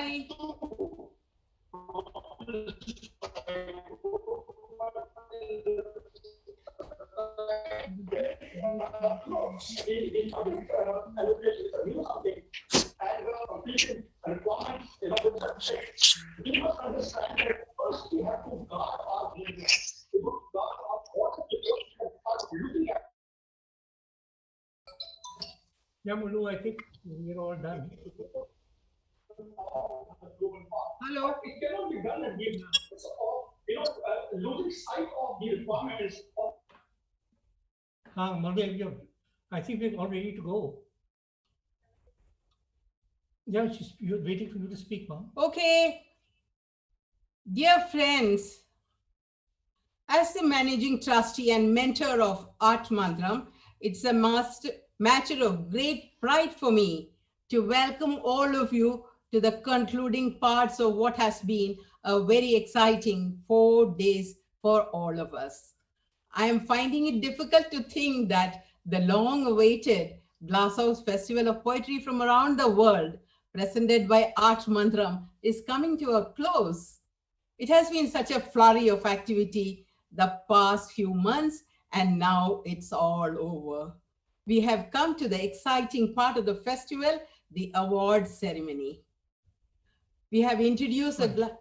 Bye. Yeah, Mulu, I think we're all done. Hello. It cannot be done again. It's all, losing sight of the requirements of. Madhu, I think we're all ready to go. Yeah, you're waiting for you to speak, ma'am. Okay. Dear friends, as the managing trustee and mentor of Art Mantram, it's a matter of great pride for me to welcome all of you to the concluding parts of what has been a very exciting 4 days for all of us. I am finding it difficult to think that the long awaited Glasshouse Festival of Poetry from around the world, presented by Art Mantram, is coming to a close. It has been such a flurry of activity the past few months, and now it's all over. We have come to the exciting part of the festival, the award ceremony. We have introduced the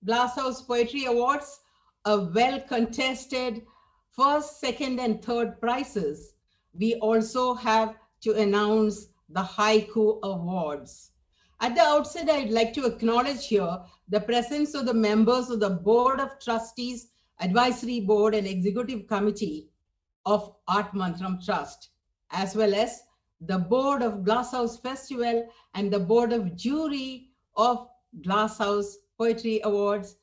Glasshouse Poetry Awards, a well contested first, second, and third prizes. We also have to announce the Haiku Awards. At the outset, I'd like to acknowledge here the presence of the members of the Board of Trustees, Advisory Board, and Executive Committee of Art Mantram Trust, as well as the Board of Glasshouse Festival and the Board of Jury of Glasshouse Poetry Awards,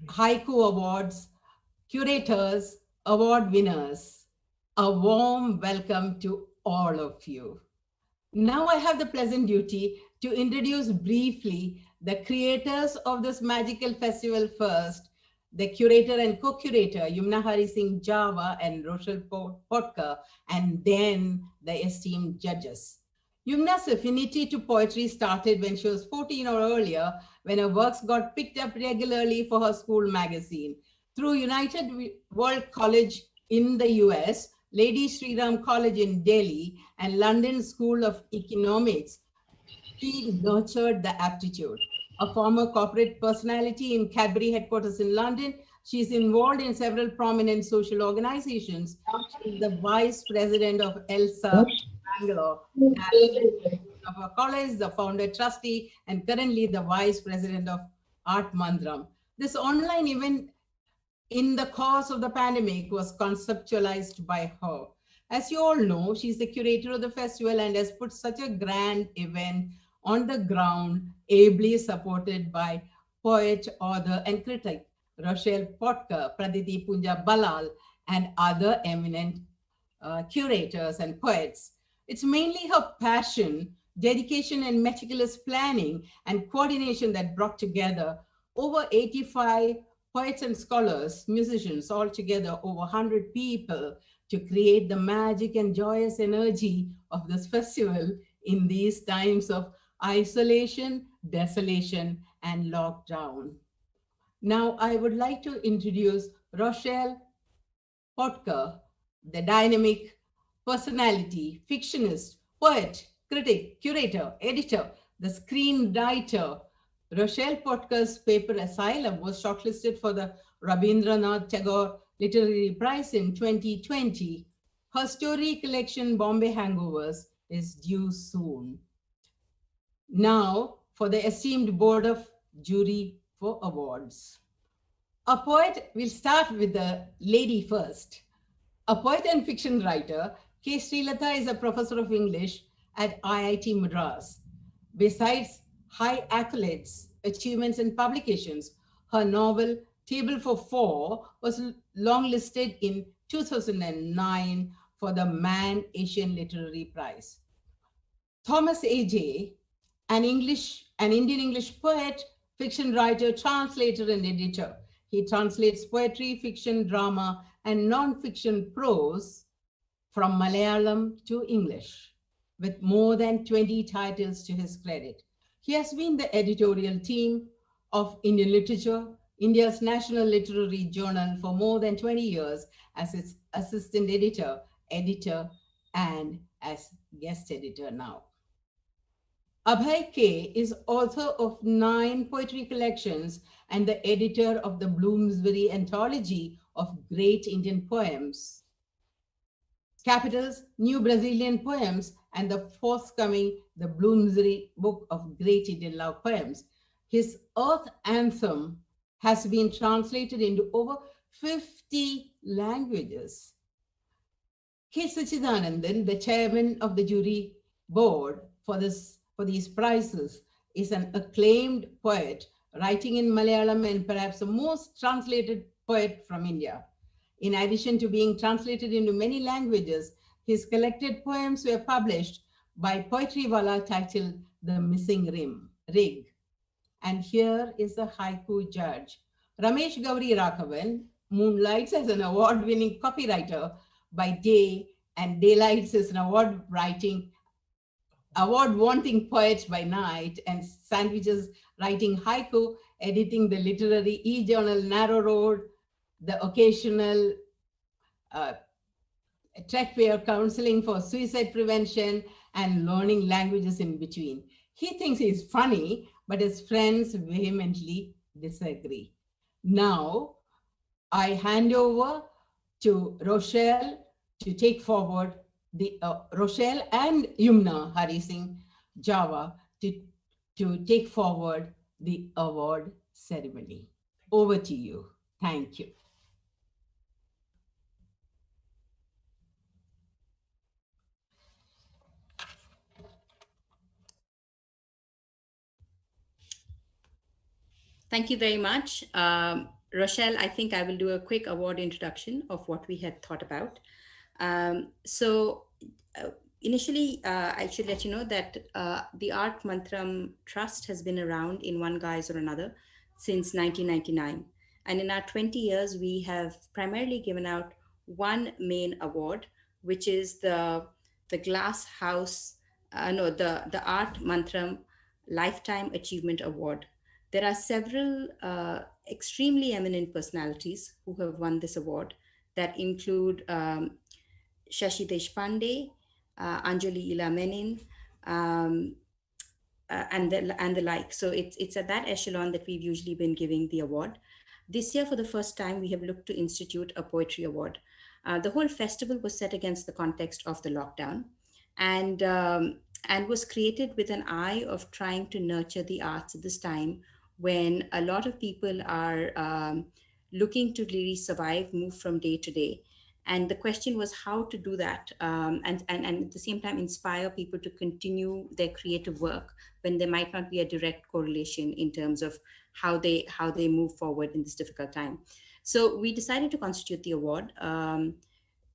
Haiku Awards, curators, award winners. A warm welcome to all of you. Now I have the pleasant duty to introduce briefly the creators of this magical festival first, the curator and co-curator, Yumna Hari Singh Java and Rochelle Potkar, and then the esteemed judges. Yumna's affinity to poetry started when she was 14 or earlier, when her works got picked up regularly for her school magazine. Through United World College in the US, Lady Sri Ram College in Delhi, and London School of Economics, she nurtured the aptitude. A former corporate personality in Cadbury headquarters in London, she is involved in several prominent social organizations. She is the vice president of ELSA Bangalore, of our college, the founder trustee, and currently the vice president of Art Mandram. This online event in the course of the pandemic was conceptualized by her. As you all know, she's the curator of the festival and has put such a grand event on the ground, ably supported by poet, author, and critic Rochelle Potkar, Praditi Punja Balal, and other eminent curators and poets. It's mainly her passion, dedication, and meticulous planning and coordination that brought together over 85 poets and scholars, musicians, all together over 100 people to create the magic and joyous energy of this festival in these times of isolation, desolation, and lockdown. Now, I would like to introduce Rochelle Potkar, the dynamic personality, fictionist, poet, critic, curator, editor, the screenwriter. Rochelle Potkar's paper Asylum was shortlisted for the Rabindranath Tagore Literary Prize in 2020. Her story collection, Bombay Hangovers, is due soon. Now, for the esteemed Board of Jury for awards. A poet, we'll start with the lady first. A poet and fiction writer, K. Srilata is a professor of English at IIT Madras. Besides high accolades, achievements, and publications, her novel Table for Four was longlisted in 2009 for the Man Asian Literary Prize. Thomas A.J., an Indian English poet, fiction writer, translator, and editor. He translates poetry, fiction, drama, and non-fiction prose from Malayalam to English, with more than 20 titles to his credit. He has been the editorial team of Indian Literature, India's national literary journal, for more than 20 years as its assistant editor, and as guest editor now. Abhay K is author of 9 poetry collections and the editor of the Bloomsbury Anthology of Great Indian Poems, Capital's New Brazilian Poems, and the forthcoming The Bloomsbury Book of Great Indian Love Poems. His Earth Anthem has been translated into over 50 languages. K. Satchidanandan, the chairman of the jury board for these prizes, is an acclaimed poet, writing in Malayalam and perhaps the most translated poet from India. In addition to being translated into many languages, his collected poems were published by Poetry Wala titled The Missing Rig. And here is the haiku judge. Ramesh Gauri Raghavan moonlights as an award-winning copywriter by day and daylights as an award-wanting poet by night, and sandwiches writing haiku, editing the literary e-journal Narrow Road, the occasional uh, trek fair counseling for suicide prevention, and learning languages in between. He thinks he's funny, but his friends vehemently disagree. Now, I hand over to Rochelle to take forward Rochelle and Yumna Hari Singh Java to take forward the award ceremony. Over to you. Thank you. Thank you very much. Rochelle, I think I will do a quick award introduction of what we had thought about. So, initially, I should let you know that the Art Mantram Trust has been around in one guise or another since 1999. And in our 20 years, we have primarily given out one main award, which is the Glass House, no, the Art Mantram Lifetime Achievement Award. There are several extremely eminent personalities who have won this award that include Shashi Deshpande, Anjali Ila Menin, um, and the like. So it's at that echelon that we've usually been giving the award. This year, for the first time, we have looked to institute a poetry award. The whole festival was set against the context of the lockdown, and and was created with an eye of trying to nurture the arts at this time when a lot of people are looking to really survive, move from day to day. And the question was how to do that, and at the same time inspire people to continue their creative work when there might not be a direct correlation in terms of how they move forward in this difficult time. So we decided to constitute the award.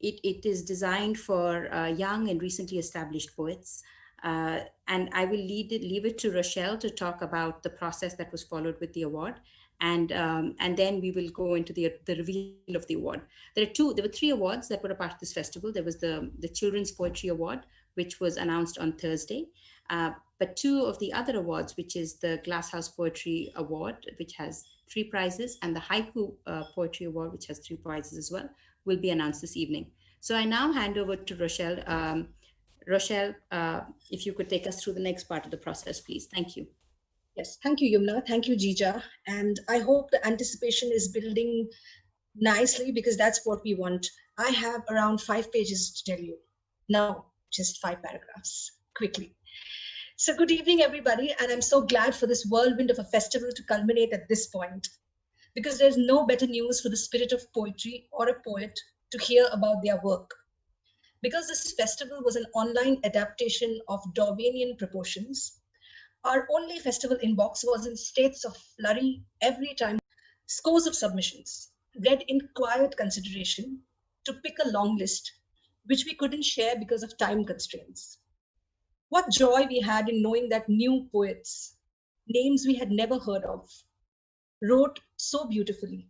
It is designed for young and recently established poets. And I will leave it to Rochelle to talk about the process that was followed with the award. And then we will go into the reveal of the award. There were three awards that were a part of this festival. There was the Children's Poetry Award, which was announced on Thursday. But two of the other awards, which is the Glasshouse Poetry Award, which has three prizes, and the Haiku Poetry Award, which has three prizes as well, will be announced this evening. So I now hand over to Rochelle. Rochelle, if you could take us through the next part of the process, please. Thank you. Yes, thank you, Yumna. Thank you, Jija. And I hope the anticipation is building nicely because that's what we want. I have around 5 pages to tell you. Now, just 5 paragraphs, quickly. So good evening, everybody. And I'm so glad for this whirlwind of a festival to culminate at this point, because there's no better news for the spirit of poetry or a poet to hear about their work. Because this festival was an online adaptation of Darwinian proportions, our only festival inbox was in states of flurry every time. Scores of submissions, read in quiet consideration to pick a long list, which we couldn't share because of time constraints. What joy we had in knowing that new poets, names we had never heard of, wrote so beautifully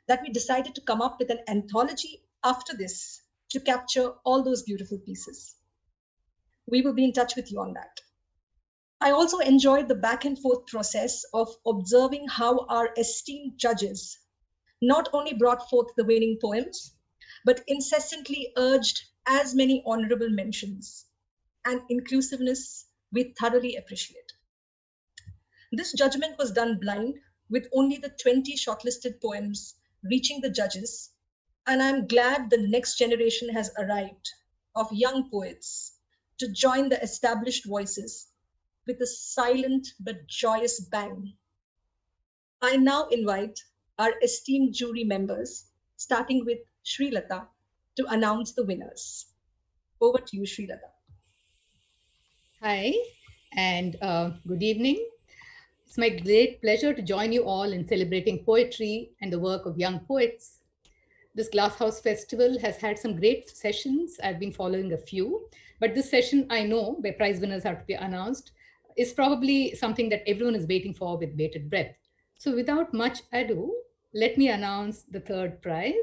that we decided to come up with an anthology after this to capture all those beautiful pieces. We will be in touch with you on that. I also enjoyed the back and forth process of observing how our esteemed judges not only brought forth the winning poems, but incessantly urged as many honorable mentions and inclusiveness we thoroughly appreciate. This judgment was done blind, with only the 20 shortlisted poems reaching the judges, and I'm glad the next generation has arrived of young poets to join the established voices with a silent but joyous bang. I now invite our esteemed jury members, starting with Srilata, to announce the winners. Over to you, Srilata. Hi, and good evening. It's my great pleasure to join you all in celebrating poetry and the work of young poets. This Glasshouse Festival has had some great sessions. I've been following a few, but this session I know, where prize winners are to be announced, is probably something that everyone is waiting for with bated breath. So, without much ado, let me announce the third prize.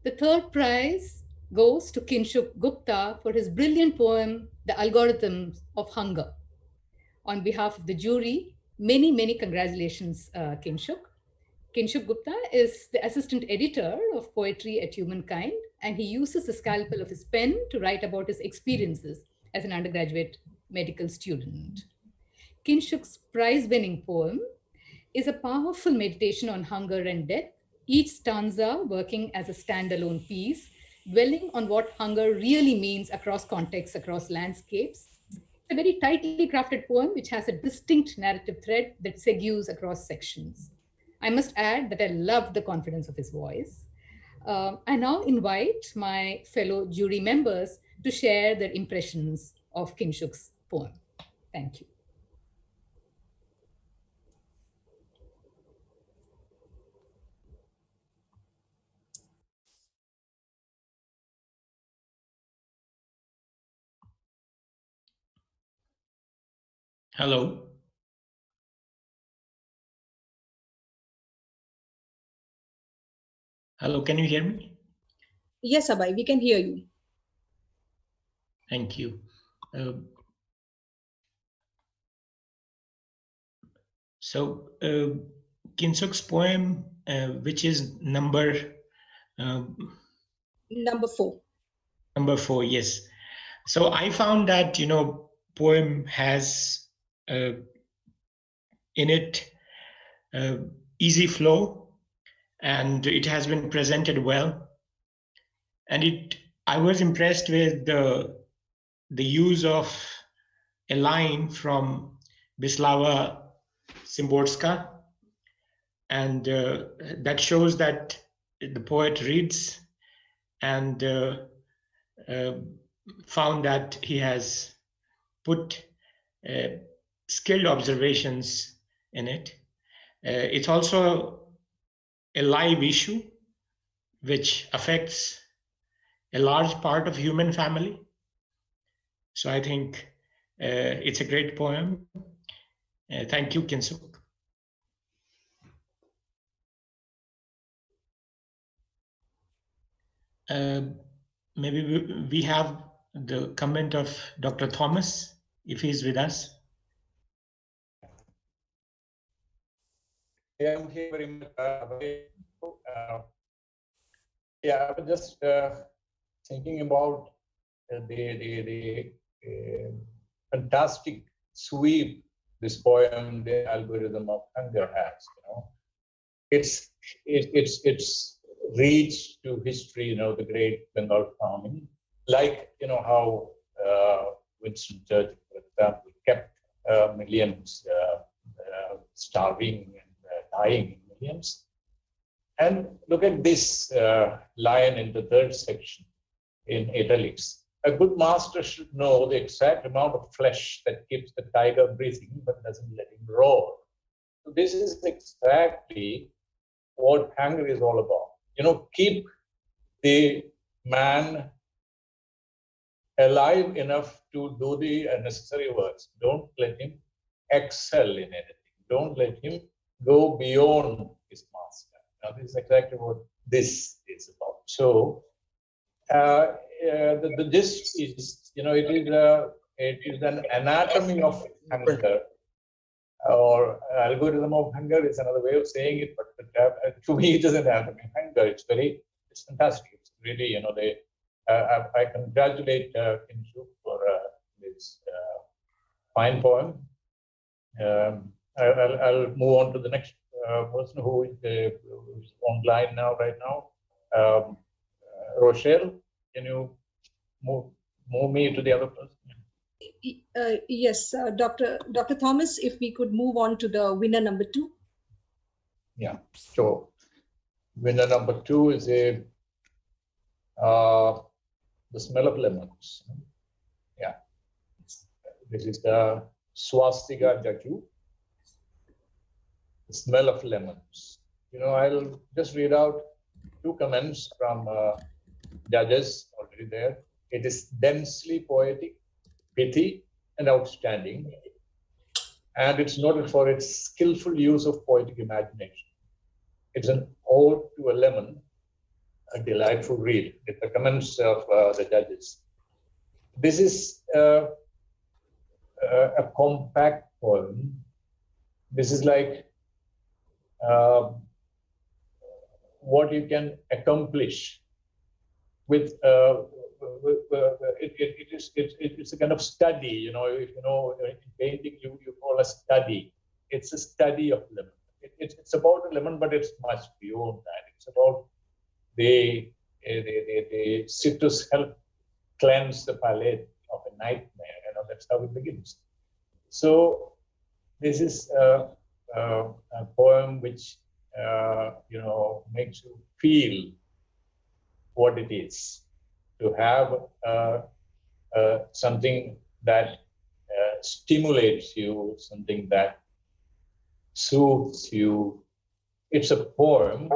The third prize goes to Kinshuk Gupta for his brilliant poem, The Algorithms of Hunger. On behalf of the jury, many, many congratulations, Kinshuk. Kinshuk Gupta is the assistant editor of poetry at Humankind, and he uses the scalpel of his pen to write about his experiences as an undergraduate medical student. Kinshuk's prize winning poem is a powerful meditation on hunger and death, each stanza working as a standalone piece, dwelling on what hunger really means across contexts, across landscapes. It's a very tightly crafted poem which has a distinct narrative thread that segues across sections. I must add that I loved the confidence of his voice. I now invite my fellow jury members to share their impressions of Kinshuk's poem. Thank you. Hello. Hello, can you hear me? Yes, Abhay, we can hear you. Thank you. Kinshuk's poem, which is number Number 4. Number 4, yes. So I found that, poem has in it easy flow, and it has been presented well. And I was impressed with the use of a line from Wisława Szymborska, and that shows that the poet reads, and found that he has put skilled observations in it. It's also a live issue which affects a large part of human family. So I think it's a great poem. Thank you, Kinshuk. Maybe we have the comment of Dr. Thomas, if he's with us. Yeah, I'm here very much. Yeah, I was just thinking about the fantastic sweep this poem, The Algorithm of Hunger, has. It's reach to history, the great Bengal farming, like how Winston Churchill, for example, kept millions starving and dying in millions. And look at this line in the third section in italics. A good master should know the exact amount of flesh that keeps the tiger breathing but doesn't let him roar. So this is exactly what hunger is all about. Keep the man alive enough to do the necessary works. Don't let him excel in anything. Don't let him go beyond his master. Now, this is exactly what this is about. So, the gist is, it is It is an anatomy of hunger, or algorithm of hunger is another way of saying it, but to me it is an anatomy of hunger. It's fantastic. It's really, I congratulate Kinshu for this fine poem. I'll move on to the next person who's online now, right now. Rochelle, can you move me to the other person? Yes, Dr. Thomas, if we could move on to the winner number 2. Yeah, sure. Winner number 2 is the smell of lemons. Yeah, this is the swastika jaju. The smell of lemons. I'll just read out 2 comments from judges already there. It is densely poetic, pithy, and outstanding. And it's noted for its skillful use of poetic imagination. It's an ode to a lemon, a delightful read, with the comments of the judges. This is a compact poem. This is like what you can accomplish with it's a kind of study. If in painting you call a study. It's a study of lemon. It's about a lemon, but it's much beyond that. It's about the citrus help cleanse the palate of a nightmare. That's how it begins. So this is a poem which makes you feel what it is to have something that stimulates you, something that soothes you. It's a poem.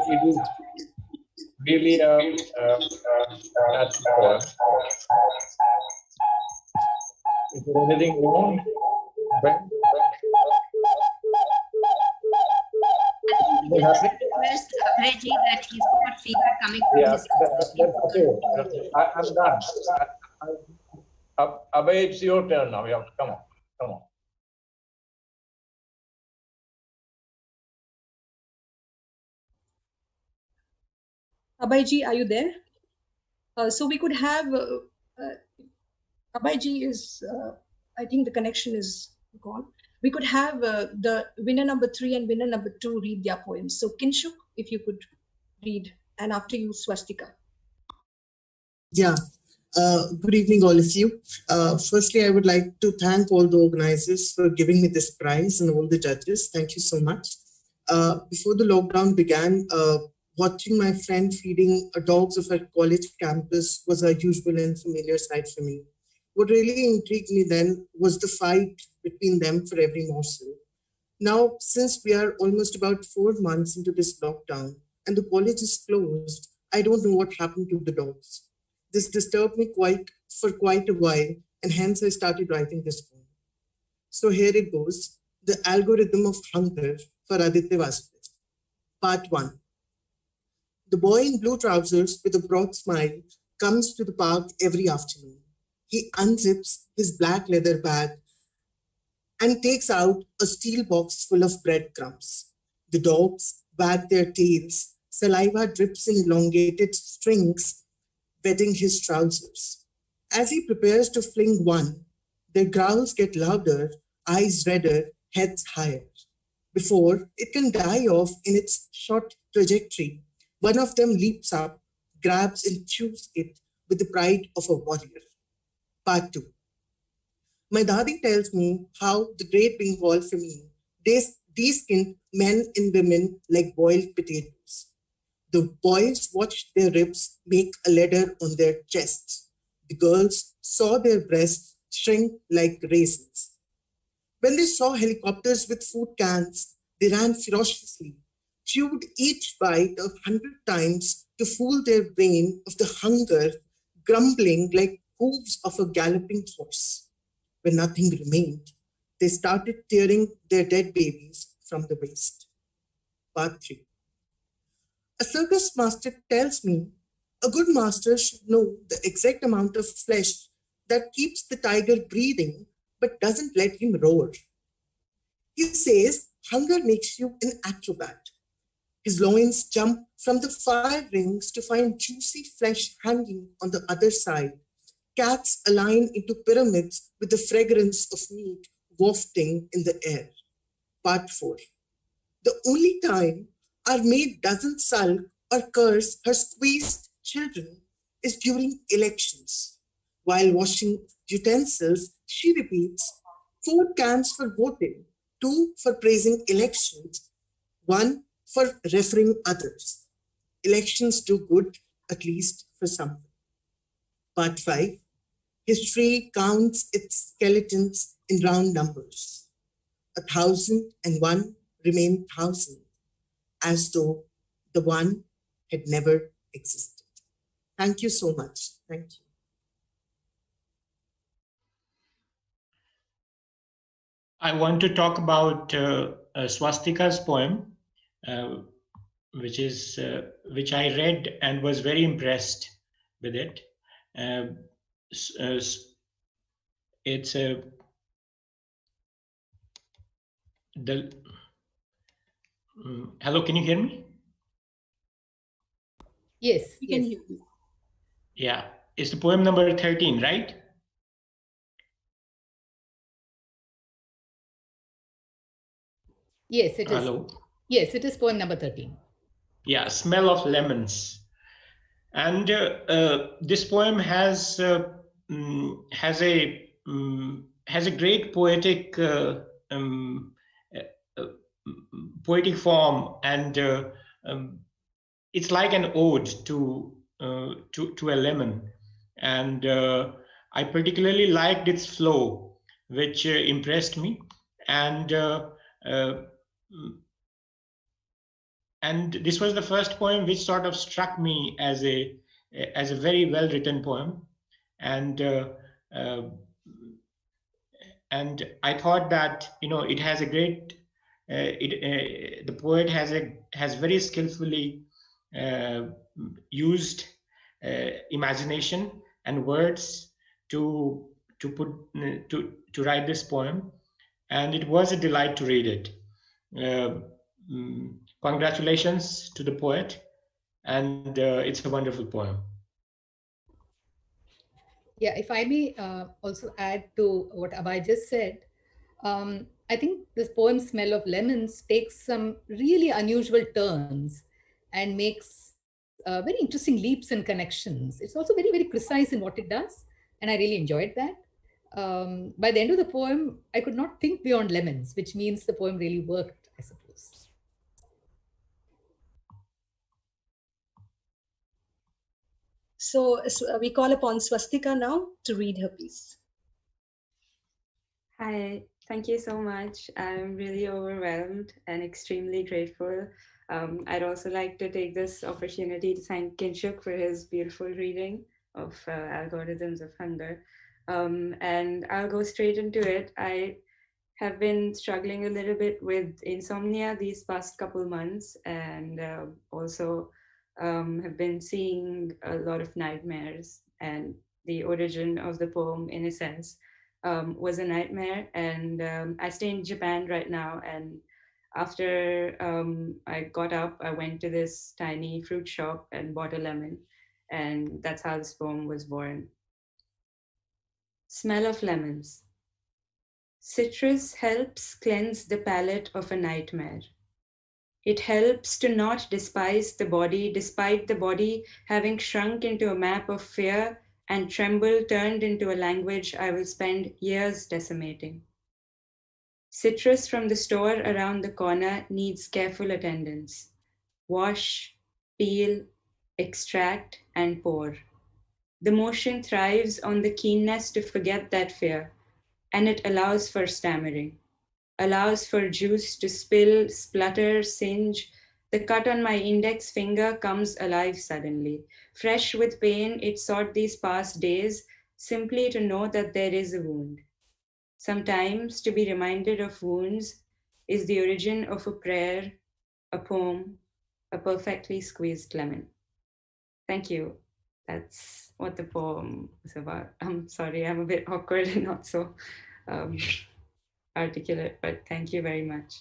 It is really a natural poem. Is there anything wrong? Request Abhay that he's got feedback coming from his. Okay. I'm done. Abhay, it's your turn now. You have to come on. Abhayji, are you there? So we could have Abhayji is, I think the connection is gone. We could have the winner number 3 and winner number 2 read their poems. So Kinshuk, if you could read, and after you, Swastika. Yeah. Good evening, all of you. Firstly, I would like to thank all the organizers for giving me this prize and all the judges. Thank you so much. Before the lockdown began, watching my friend feeding dogs of her college campus was a usual and familiar sight for me. What really intrigued me then was the fight between them for every morsel. Now, since we are almost about 4 months into this lockdown and the college is closed, I don't know what happened to the dogs. This disturbed me for quite a while, and hence I started writing this poem. So here it goes, The Algorithm of Hunger for Aditya Vasudev. Part 1. The boy in blue trousers with a broad smile comes to the park every afternoon. He unzips his black leather bag and takes out a steel box full of breadcrumbs. The dogs wag their tails, saliva drips in elongated strings, wetting his trousers. As he prepares to fling one, their growls get louder, eyes redder, heads higher. Before it can die off in its short trajectory, one of them leaps up, grabs and chews it with the pride of a warrior. Part 2. My dadi tells me how the Great Bengal famine de-skinned men and women like boiled potatoes. The boys watched their ribs make a ladder on their chests. The girls saw their breasts shrink like raisins. When they saw helicopters with food cans, they ran ferociously, chewed each bite 100 times to fool their brain of the hunger, grumbling like hooves of a galloping horse. When nothing remained, they started tearing their dead babies from the waist. Part 3. A circus master tells me A good master should know the exact amount of flesh that keeps the tiger breathing but doesn't let him roar. He says hunger makes you an acrobat. His loins jump from the fire rings to find juicy flesh hanging on the other side. Cats align into pyramids with the fragrance of meat wafting in the air. Part 4. The only time our maid doesn't sulk or curse her squeezed children is during elections. While washing utensils, she repeats 4 cans for voting, 2 for praising elections, 1 for referring others. Elections do good, at least for some. Part 5. History counts its skeletons in round numbers. 1,001 remain 1,000, as though the one had never existed. Thank you so much. Thank you. I want to talk about Swastika's poem, which I read and was very impressed with it. It's the hello, can you hear me? Yes, We yes. can hear you. Yeah, it's the poem number 13, right? Yes, it is. Hello. Yes, it is poem number 13. Yeah, Smell of Lemons. And this poem has a great poetic poetic form, and it's like an ode to a lemon. And I particularly liked its flow, which impressed me. And and this was the first poem which sort of struck me as a very well written poem. And and I thought that it has a great the poet has very skillfully used imagination and words to put to write this poem, and it was a delight to read it. Congratulations to the poet, and it's a wonderful poem. Yeah, if I may also add to what Abhay just said, I think this poem Smell of Lemons takes some really unusual turns and makes very interesting leaps and connections. It's also very, very precise in what it does, and I really enjoyed that. By the end of the poem, I could not think beyond lemons, which means the poem really worked, I suppose. So we call upon Swastika now to read her piece. Hi, thank you so much. I'm really overwhelmed and extremely grateful. I'd also like to take this opportunity to thank Kinshuk for his beautiful reading of Algorithms of Hunger. And I'll go straight into it. I have been struggling a little bit with insomnia these past couple months, and also have been seeing a lot of nightmares. And the origin of the poem, in a sense, was a nightmare. And I stay in Japan right now. And after I got up, I went to this tiny fruit shop and bought a lemon. And that's how this poem was born. Smell of lemons. Citrus helps cleanse the palate of a nightmare. It helps to not despise the body, despite the body having shrunk into a map of fear and tremble turned into a language I will spend years decimating. Citrus from the store around the corner needs careful attendance. Wash, peel, extract, and pour. The motion thrives on the keenness to forget that fear, and it allows for stammering, allows for juice to spill, splutter, singe. The cut on my index finger comes alive suddenly. Fresh with pain, it sought these past days simply to know that there is a wound. Sometimes to be reminded of wounds is the origin of a prayer, a poem, a perfectly squeezed lemon. Thank you. That's what the poem is about. I'm sorry, I'm a bit awkward and not so um, articulate, but thank you very much.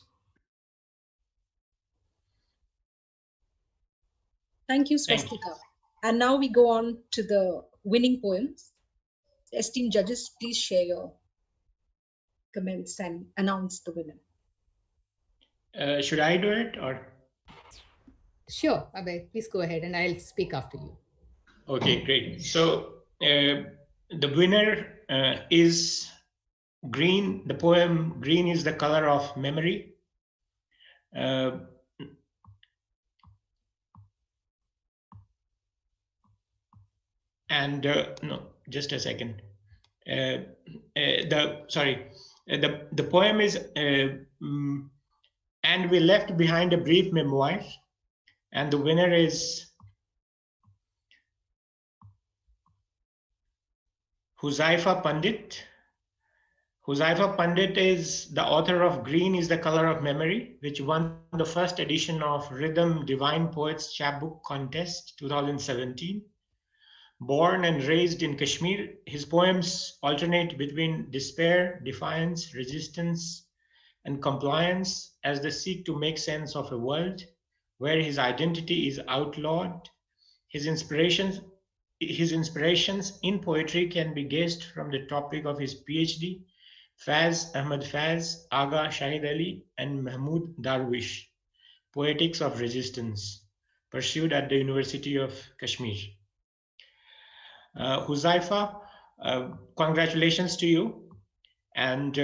Thank you, Thank you. Swastika. And now we go on to the winning poems. Esteemed judges, please share your comments and announce the winner. Should I do it or? Sure, Abhay, please go ahead and I'll speak after you. Okay, great. So the winner is Green. The poem Green is the Color of Memory. And no, just a second. The poem is And We Left Behind a Brief Memoir, and the winner is Huzaifa Pandit. Huzaifa Pandit is the author of Green is the Color of Memory, which won the first edition of Rhythm Divine Poets Chapbook Contest 2017. Born and raised in Kashmir, his poems alternate between despair, defiance, resistance, and compliance as they seek to make sense of a world where his identity is outlawed. His inspirations in poetry can be guessed from the topic of his PhD, Faz Ahmad Faz, Aga Shahid Ali, and Mahmoud Darwish, Poetics of Resistance, pursued at the University of Kashmir. Huzaifa, congratulations to you. And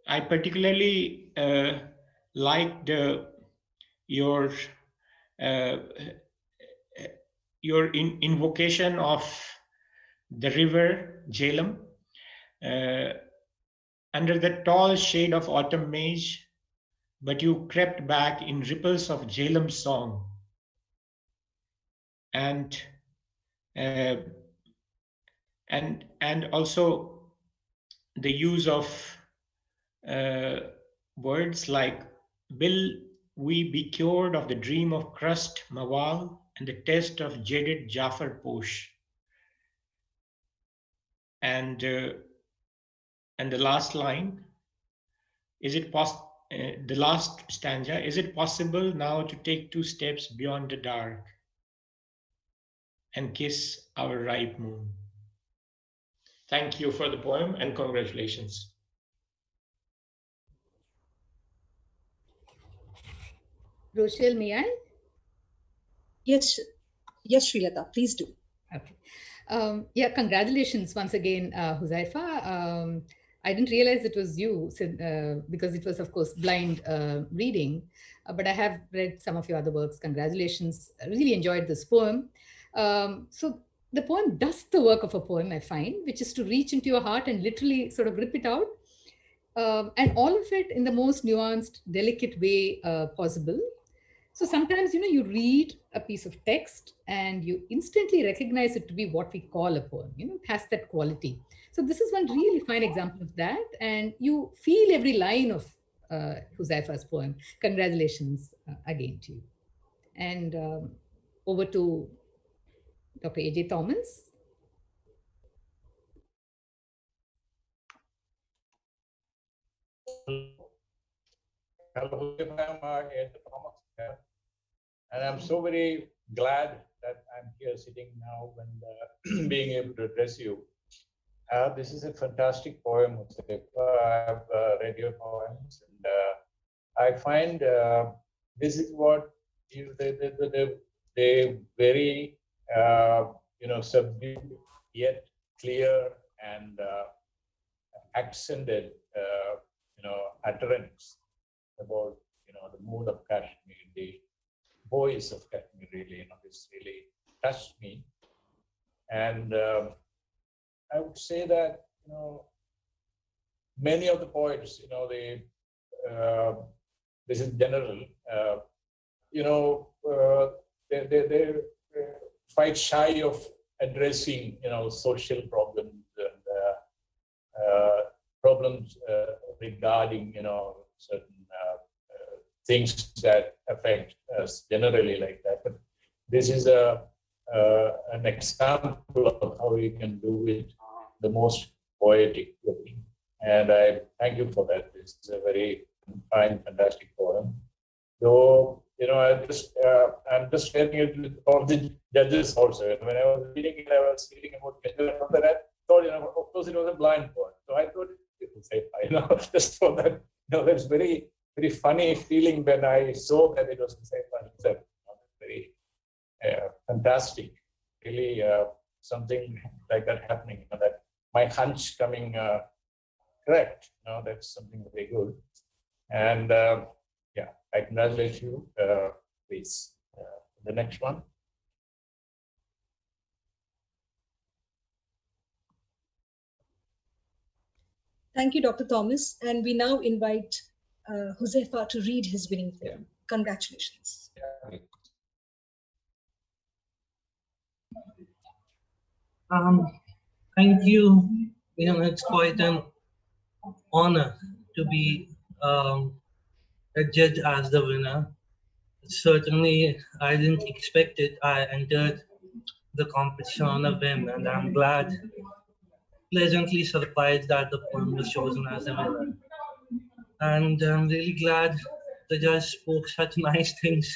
I particularly liked your invocation of the river Jhelum. Under the tall shade of autumn maize, but you crept back in ripples of Jhelum's song. And also the use of words like will we be cured of the dream of crust Mawal and the test of jaded Jafar Posh. And the last line, the last stanza, is it possible now to take 2 steps beyond the dark and kiss our ripe moon? Thank you for the poem and congratulations. Rochelle, may I? Yes, Srilata, please do. Okay. Yeah, congratulations once again, Huzaifa. I didn't realize it was you because it was, of course, blind reading, but I have read some of your other works. Congratulations. I really enjoyed this poem. So the poem does the work of a poem, I find, which is to reach into your heart and literally sort of rip it out. And all of it in the most nuanced, delicate way possible. So sometimes, you read a piece of text and you instantly recognize it to be what we call a poem, it has that quality. So this is one really fine example of that. And you feel every line of Huzaifa's poem. Congratulations again to you. And over to Dr. A.J. Thomas. Hello, I'm A.J. Thomas here. And I'm so very glad that I'm here sitting now and being able to address you. This is a fantastic poem. I've read your poems, and I find this is what they very subdued yet clear and accented utterance about the mood of Kashmir, the voice of Kashmir. Really, this really touched me, and I would say that many of the poets, they this is general, they're quite shy of addressing social problems and problems regarding certain things that affect us generally like that. But this is an example of how we can do it the most poetic way. And I thank you for that. This is a very fine, fantastic poem. Though, I'm just sharing it with all the judges also. When I was reading it, I was reading about that. I thought, of course, it was a blind poem. So I thought it would say, just for that, that's very, very funny feeling when I saw that it was the same one. Very fantastic, really something like that happening. That my hunch coming correct. That's something very good. And I congratulate you. Please, the next one. Thank you, Dr. Thomas. And we now invite Josefa to read his winning poem. Congratulations. Thank you. It's quite an honor to be judged as the winner. Certainly, I didn't expect it. I entered the competition on a whim, and I'm glad, pleasantly surprised that the poem was chosen as the winner. And I'm really glad the judge spoke such nice things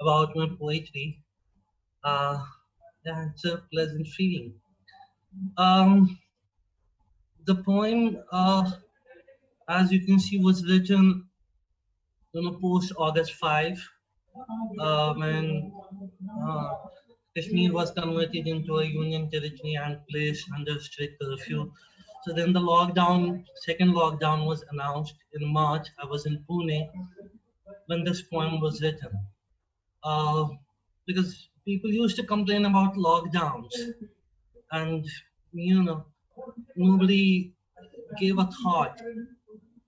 about my poetry. It's a pleasant feeling. The poem, as you can see, was written post August 5, when Kashmir was converted into a union territory and placed under strict curfew. So then the second lockdown was announced in March. I was in Pune when this poem was written. Because people used to complain about lockdowns, and nobody gave a thought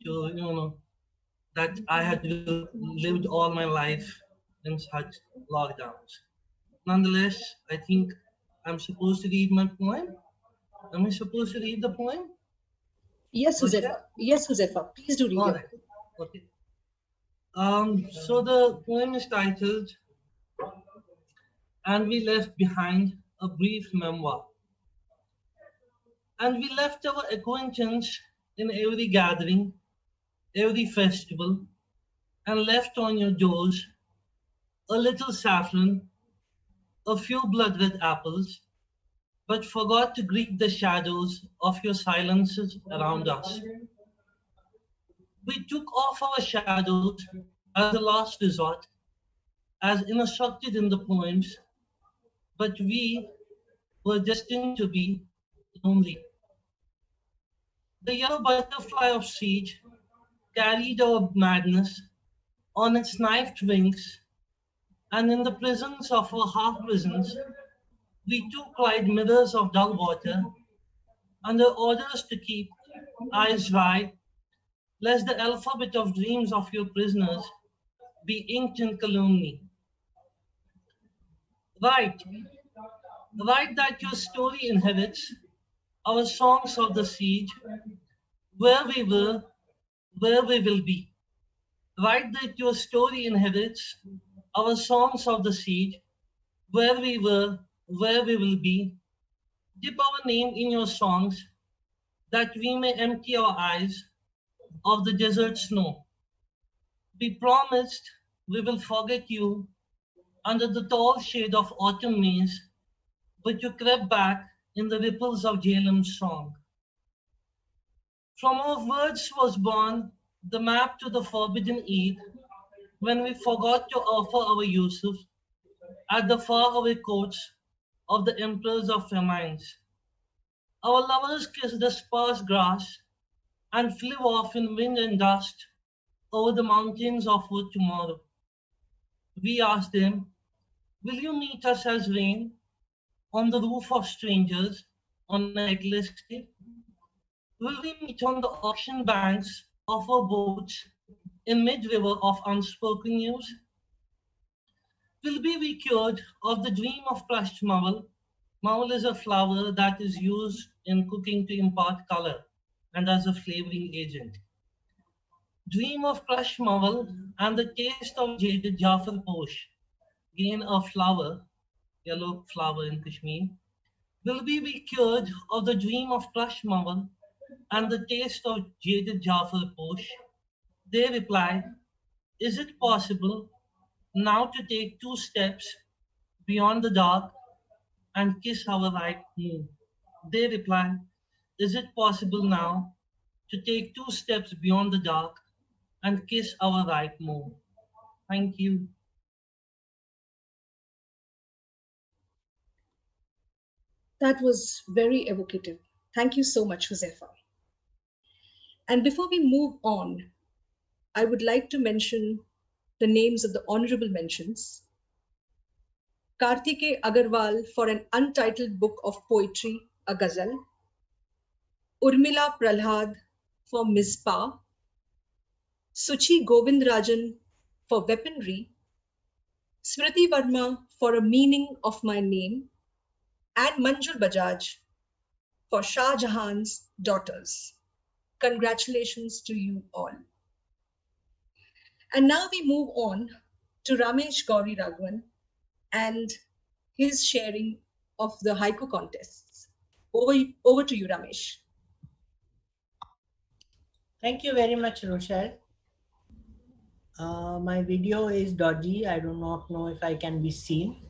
to that I had lived all my life in such lockdowns. Nonetheless, I think I'm supposed to read my poem. Am I supposed to read the poem? Yes, Josefa. Yes, Josefa. Please do read it. Right. Okay. So the poem is titled "And We Left Behind a Brief Memoir." And we left our acquaintance in every gathering, every festival, and left on your doors a little saffron, a few blood-red apples, but forgot to greet the shadows of your silences around us. We took off our shadows as a last resort, as instructed in the poems, but we were destined to be lonely. The yellow butterfly of siege carried our madness on its knifed wings, and in the prisons of our half-prisons, we too cried mirrors of dull water, under orders to keep eyes dry, lest the alphabet of dreams of your prisoners be inked in calumny. Write that your story inherits our songs of the siege, where we were, where we will be. Write that your story inherits our songs of the siege, where we were, where we will be. Dip our name in your songs, that we may empty our eyes of the desert snow. We promised we will forget you under the tall shade of autumn maize, but you crept back in the ripples of Jalem's song. From our words was born the map to the forbidden Eid, when we forgot to offer our Yusuf at the faraway courts of the emperors of famines. Our lovers kissed the sparse grass and flew off in wind and dust over the mountains of our tomorrow. We asked them, will you meet us as rain on the roof of strangers on a necklace day? Will we meet on the ocean banks of our boats in mid-river of unspoken news? Will we be cured of the dream of crushed marble? Marble is a flower that is used in cooking to impart color and as a flavoring agent. Dream of crushed marble and the taste of jaded Jafar Posh. Gain a flower, yellow flower in Kashmir. Will we be cured of the dream of crushed marble and the taste of jaded Jafar Posh? They replied, is it possible now to take 2 steps beyond the dark and kiss our right moon? They replied, is it possible now to take 2 steps beyond the dark and kiss our right moon? Thank you. That was very evocative. Thank you so much, Josefa. And before we move on, I would like to mention the names of the honorable mentions. Kartike Agarwal for an untitled book of poetry, a ghazal. Urmila Prahlad for Mizpah. Suchi Govindrajan for weaponry. Smriti Verma for a meaning of my name. And Manjul Bajaj for Shah Jahan's daughters. Congratulations to you all. And now we move on to Ramesh Gauri Raghavan and his sharing of the haiku contests. Over to you, Ramesh. Thank you very much, Rochelle. My video is dodgy. I do not know if I can be seen,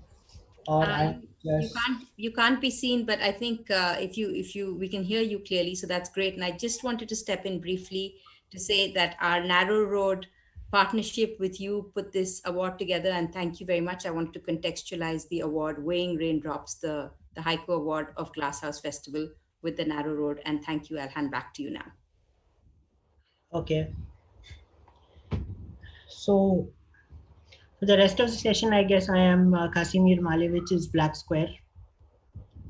or I just... You can't be seen, but I think we can hear you clearly, so that's great. And I just wanted to step in briefly to say that our Narrow Road partnership with you put this award together, and thank you very much. I wanted to contextualize the award, Weighing Raindrops, the Haiku Award of Glasshouse Festival with the Narrow Road, and thank you. I'll hand back to you now. Okay. So for the rest of the session, I guess I am Kasimir Malevich's Black Square.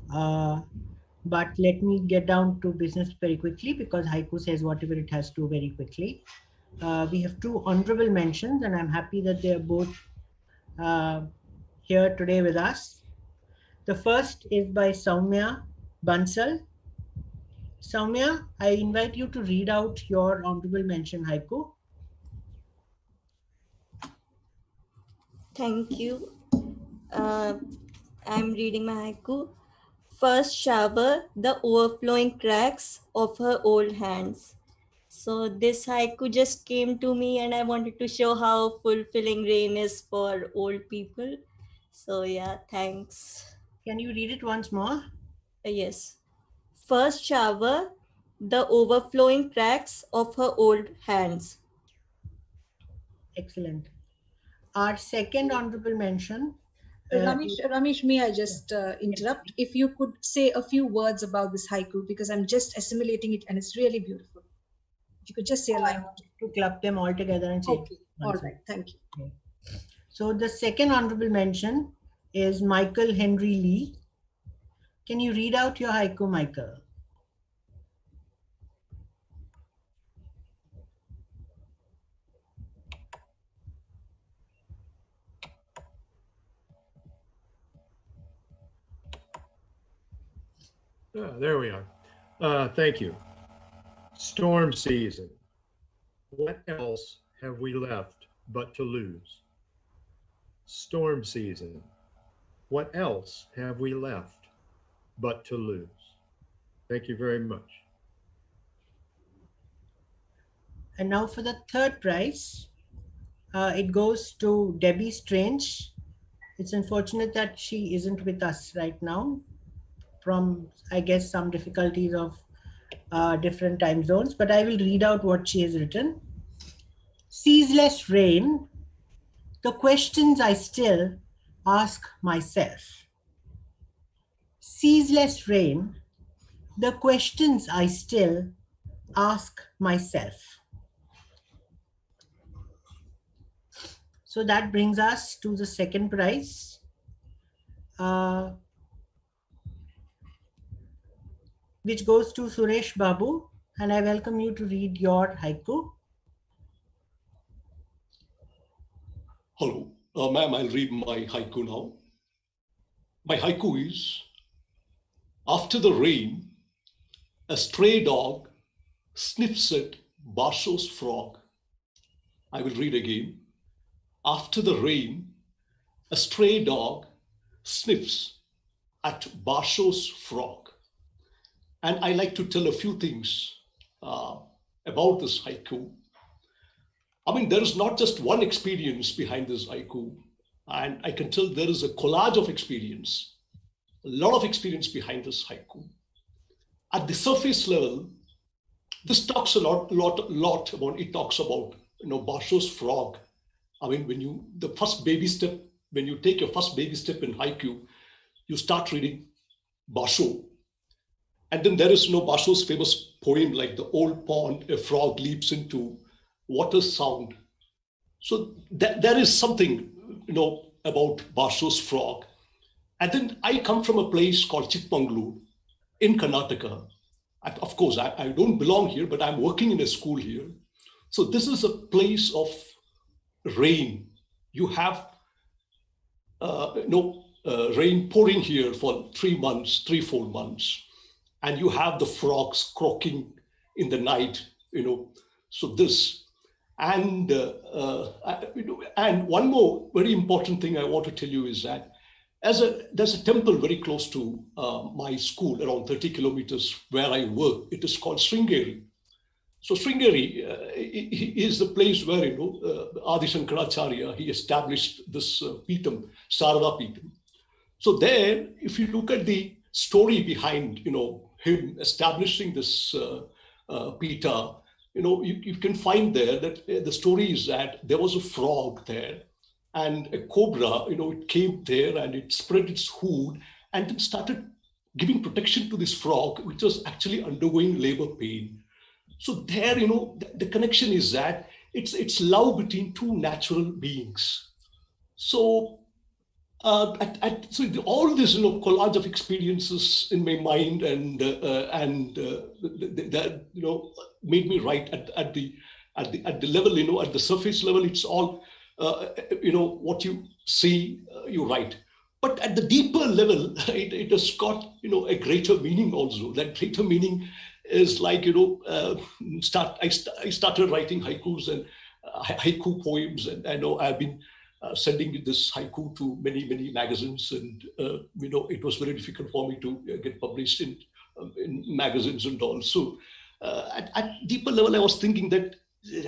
But let me get down to business very quickly, because haiku says whatever it has to very quickly. We have 2 honorable mentions, and I'm happy that they are both here today with us. The first is by Soumya Bansal. Soumya, I invite you to read out your honorable mention haiku. Thank you. I'm reading my haiku. First shower, the overflowing cracks of her old hands. So this haiku just came to me, and I wanted to show how fulfilling rain is for old people. So yeah, thanks. Can you read it once more? Yes. First shower, the overflowing cracks of her old hands. Excellent. Our second honorable mention. Ramesh, may I just interrupt? If you could say a few words about this haiku, because I'm just assimilating it and it's really beautiful. If you could just say a line. To club them all together and say. Okay, all right, thank you. Okay. So the second honorable mention is Michael Henry Lee. Can you read out your haiku, Michael? There we are. Thank you. Storm season. What else have we left but to lose? Storm season. What else have we left but to lose? Thank you very much. And now for the third prize, it goes to Debbie Strange. It's unfortunate that she isn't with us right now from, I guess, some difficulties of different time zones, but I will read out what she has written. Ceaseless rain, the questions I still ask myself. Ceaseless rain, the questions I still ask myself. So that brings us to the second prize. Which goes to Suresh Babu, and I welcome you to read your haiku. Hello, ma'am, I'll read my haiku now. My haiku is, after the rain, a stray dog sniffs at Basho's frog I will read again. After the rain, a stray dog sniffs at Basho's frog. And I like to tell a few things about this haiku. I mean, there is not just one experience behind this haiku, and I can tell there is a collage of experience, a lot of experience behind this haiku. At the surface level, this talks a lot about, it talks about, Basho's frog. I mean, when you take your first baby step in haiku, you start reading Basho. And then there is Basho's famous poem like the old pond, a frog leaps into water sound. So there is something, about Basho's frog. And then I come from a place called Chikmagalur in Karnataka. Of course, I don't belong here, but I'm working in a school here. So this is a place of rain. You have rain pouring here for 3-4 months, and you have the frogs croaking in the night. So this, and and one more very important thing I want to tell you is that there's a temple very close to my school, around 30 kilometers where I work. It is called Sringeri. So Sringeri is the place where, Adi Shankaracharya, he established this Peetham, Sarada Peetham. So there, if you look at the story behind, him establishing this Peeta, you can find there that the story is that there was a frog there, and a cobra, it came there and it spread its hood and then started giving protection to this frog, which was actually undergoing labor pain. So there, the connection is that it's love between two natural beings. So all this, collage of experiences in my mind, and that, made me write at the level, at the surface level. It's all, what you see, you write. But at the deeper level, it has got, a greater meaning also. That greater meaning is like, I started writing haikus and haiku poems, and I know I've been sending this haiku to many magazines, and it was very difficult for me to get published in magazines and all. So at deeper level, I was thinking that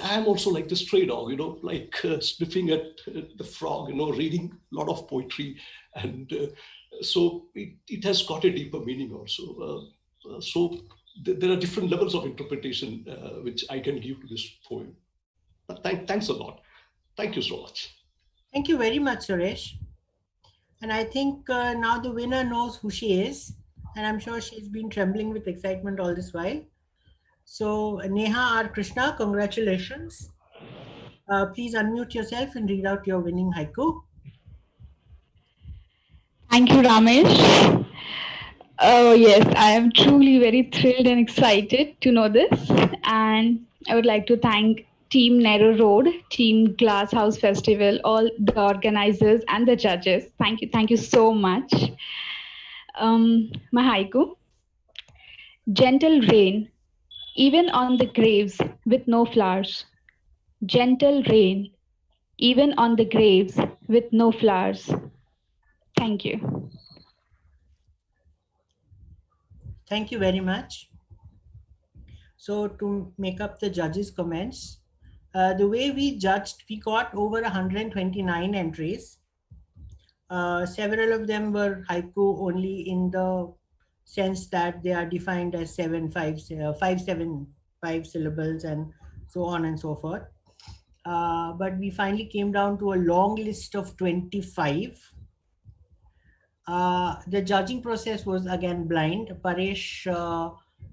I am also like the stray dog, like sniffing at the frog, reading a lot of poetry, and so it has got a deeper meaning also. So there are different levels of interpretation which I can give to this poem. But thanks a lot. Thank you so much. Thank you very much, Suresh. And I think now the winner knows who she is, and I'm sure she's been trembling with excitement all this while. So Neha R. Krishna, congratulations. Please unmute yourself and read out your winning haiku. Thank you, Ramesh. Oh, yes, I am truly very thrilled and excited to know this. And I would like to thank Team Narrow Road, Team Glass House Festival, all the organizers and the judges. Thank you so much. My haiku. Gentle rain, even on the graves with no flowers. Gentle rain, even on the graves with no flowers. Thank you. Thank you very much. So to make up the judges' comments, the way we judged, we got over 129 entries. Several of them were haiku only in the sense that they are defined as 5 syllables and so on and so forth. But we finally came down to a long list of 25. The judging process was again blind. Paresh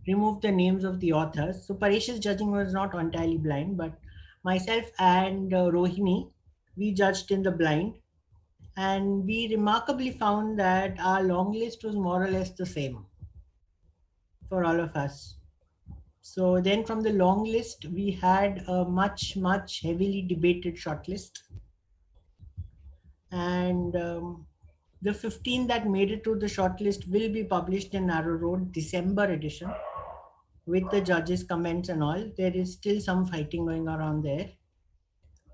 removed the names of the authors. So Paresh's judging was not entirely blind, but myself and Rohini, we judged in the blind. And we remarkably found that our long list was more or less the same for all of us. So then from the long list, we had a much heavily debated shortlist. And the 15 that made it to the shortlist will be published in Narrow Road December edition with the judges' comments and all. There is still some fighting going around there.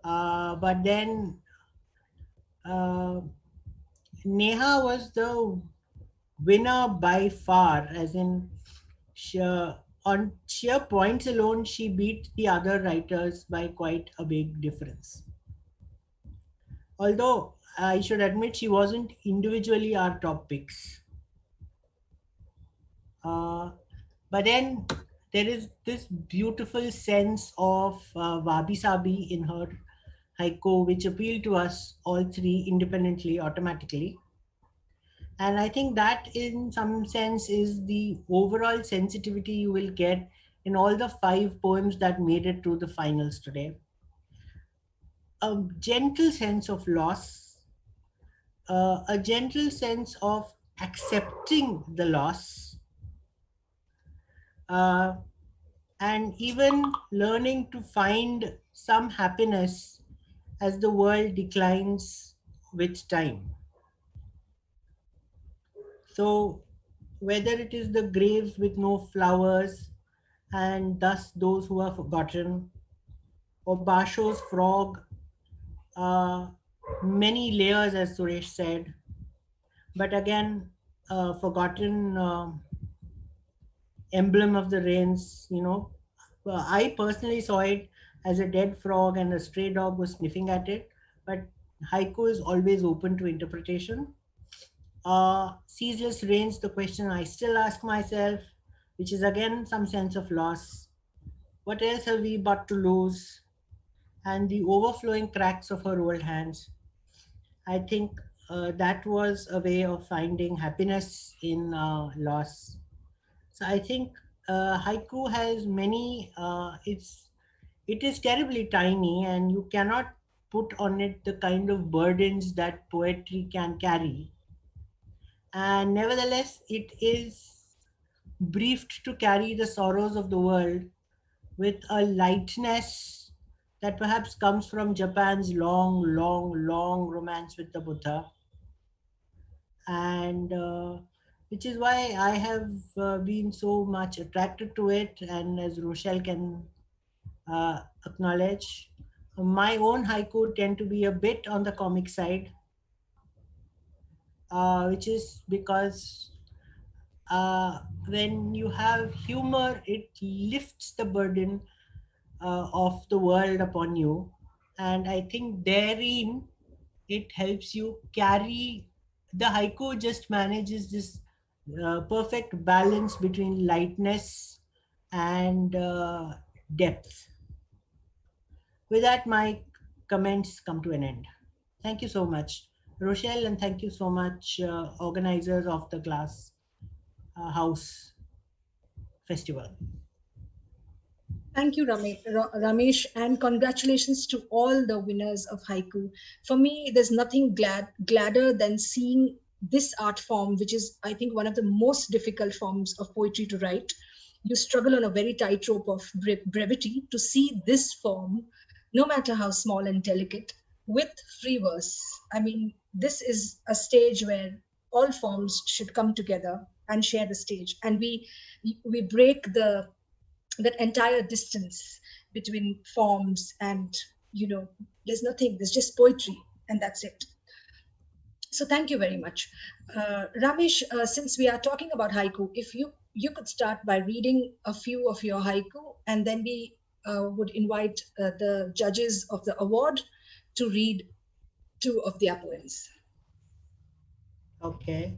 But then Neha was the winner by far, as in on sheer points alone, she beat the other writers by quite a big difference. Although I should admit she wasn't individually our top picks. But then there is this beautiful sense of wabi sabi in her haiku, which appealed to us all three independently, automatically. And I think that in some sense is the overall sensitivity you will get in all the 5 poems that made it to the finals today. A gentle sense of loss, a gentle sense of accepting the loss, and even learning to find some happiness as the world declines with time. So, whether it is the graves with no flowers and thus those who are forgotten, or Basho's frog, many layers, as Suresh said, but again, forgotten emblem of the rains, I personally saw it as a dead frog and a stray dog was sniffing at it, but haiku is always open to interpretation. Ceaseless rains, the question I still ask myself, which is again some sense of loss. What else have we but to lose? And the overflowing cracks of her old hands. I think that was a way of finding happiness in loss. So I think haiku has many. It is terribly tiny, and you cannot put on it the kind of burdens that poetry can carry. And nevertheless, it is briefed to carry the sorrows of the world with a lightness that perhaps comes from Japan's long, long, long romance with the Buddha. And which is why I have been so much attracted to it. And as Rochelle can acknowledge, my own haiku tend to be a bit on the comic side, which is because when you have humor, it lifts the burden of the world upon you. And I think therein it helps you carry. The haiku just manages this perfect balance between lightness and depth. With that, my comments come to an end. Thank you so much, Rochelle, and thank you so much, organizers of the Glass House Festival. Thank you, Ramesh, and congratulations to all the winners of haiku. For me, there's nothing gladder than seeing this art form, which is, I think, one of the most difficult forms of poetry to write. You struggle on a very tightrope of brevity to see this form, no matter how small and delicate, with free verse. I mean, this is a stage where all forms should come together and share the stage, and we break that entire distance between forms, and there's nothing, there's just poetry, and that's it. So thank you very much. Ramesh, since we are talking about haiku, if you could start by reading a few of your haiku, and then we would invite the judges of the award to read 2 of their poems. Okay.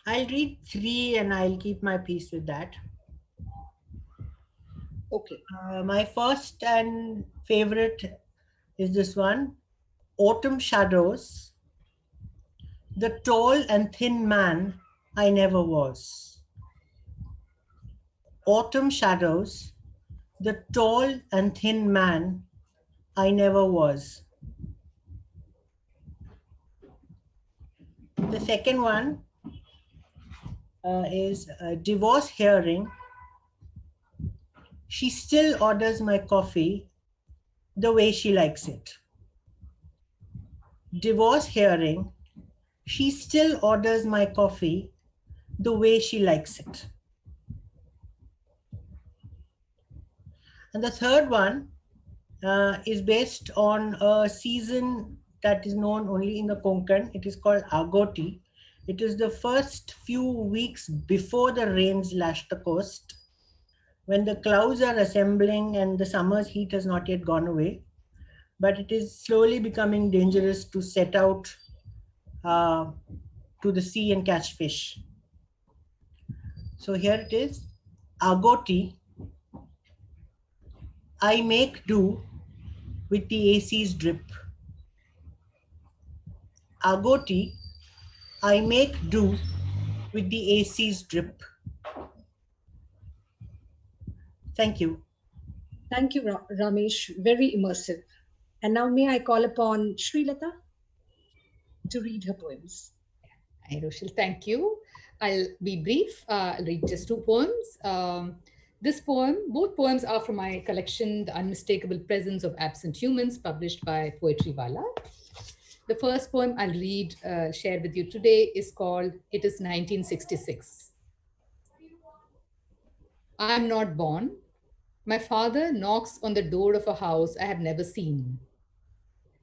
I'll read 3 and I'll keep my peace with that. Okay. My first and favorite is this one, Autumn Shadows. The tall and thin man I never was. Autumn shadows, the tall and thin man I never was. The second one is divorce hearing. She still orders my coffee the way she likes it. Divorce hearing. She still orders my coffee the way she likes it. And the third one is based on a season that is known only in the Konkan. It is called Agoti. It is the first few weeks before the rains lash the coast, when the clouds are assembling and the summer's heat has not yet gone away, but it is slowly becoming dangerous to set out to the sea and catch fish. So here it is. Agoti, I make do with the AC's drip. Agoti, I make do with the AC's drip. Thank you. Thank you, Ramesh. Very immersive. And now may I call upon Srilata to read her poems. Hi, Rochelle. Thank you. I'll be brief. I'll read just two poems. Both poems are from my collection, The Unmistakable Presence of Absent Humans, published by Poetry Wala. The first poem I'll read, share with you today, is called It is 1966. I am not born. My father knocks on the door of a house I have never seen.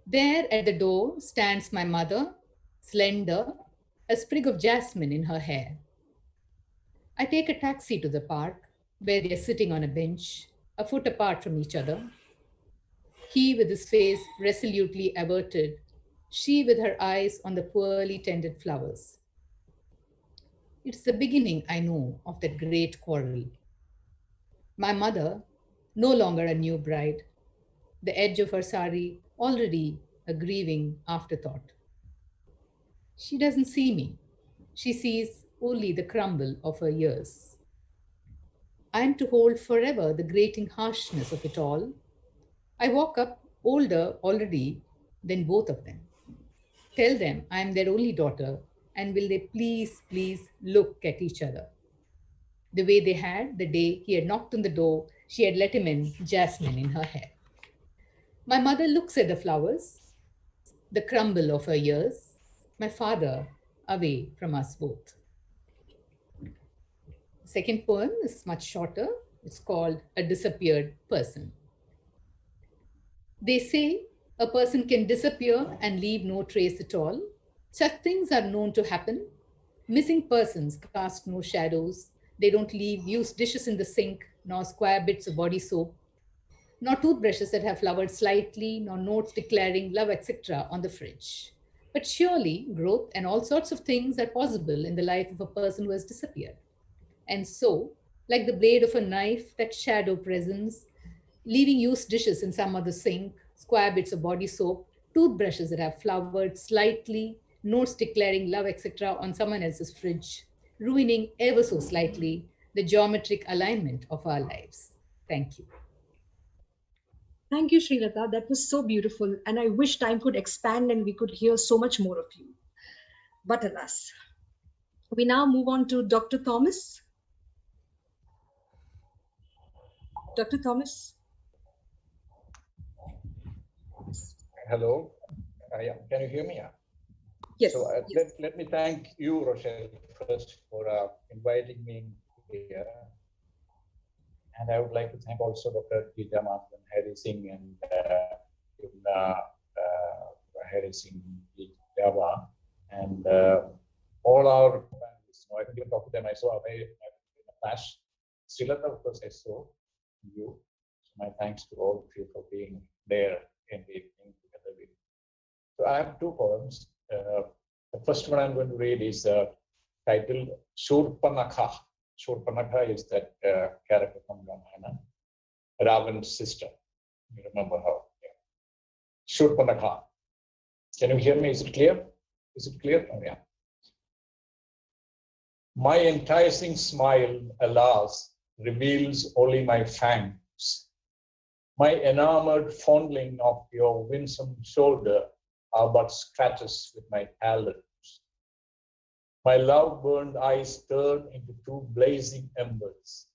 There at the door stands my mother, slender, a sprig of jasmine in her hair. I take a taxi to the park, where they are sitting on a bench, a foot apart from each other. He with his face resolutely averted, she with her eyes on the poorly tended flowers. It's the beginning, I know, of that great quarrel. My mother, no longer a new bride, the edge of her sari already a grieving afterthought. She doesn't see me. She sees only the crumble of her years. I am to hold forever the grating harshness of it all. I walk up older already than both of them. Tell them I am their only daughter, and will they please, please look at each other? The way they had the day he had knocked on the door, she had let him in, jasmine in her hair. My mother looks at the flowers, the crumble of her years, my father away from us both. The second poem is much shorter. It's called A Disappeared Person. They say a person can disappear and leave no trace at all. Such things are known to happen. Missing persons cast no shadows. They don't leave used dishes in the sink, nor square bits of body soap, nor toothbrushes that have flowered slightly, nor notes declaring love, etc. on the fridge. But surely growth and all sorts of things are possible in the life of a person who has disappeared. And so, like the blade of a knife, that shadow presence, leaving used dishes in some other sink, square bits of body soap, toothbrushes that have flowered slightly, notes declaring love, etc. on someone else's fridge, ruining ever so slightly the geometric alignment of our lives. Thank you. Thank you, Srilata. That was so beautiful. And I wish time could expand and we could hear so much more of you. But alas. We now move on to Dr. Thomas. Dr. Thomas. Hello. Yeah. Can you hear me? Yes. So let me thank you, Rochelle, first for inviting me here. And I would like to thank also Dr. Gita Mathan, Hari Singh, and Hari Singh, Java, and all our panelists. I couldn't even talk to them. I saw Abhay in a flash. Srilata, of course, I saw you. So my thanks to all of you for being there in the evening together with you. So I have two poems. The first one I'm going to read is titled Shurpanakha. Shurpanakha is that character from Ramayana, Ravan's sister. You remember her? Yeah. Shurpanakha. Can you hear me? Is it clear? Is it clear? Oh, yeah. My enticing smile, alas, reveals only my fangs. My enamored fondling of your winsome shoulder are but scratches with my talons. My love-burned eyes turn into two blazing embers.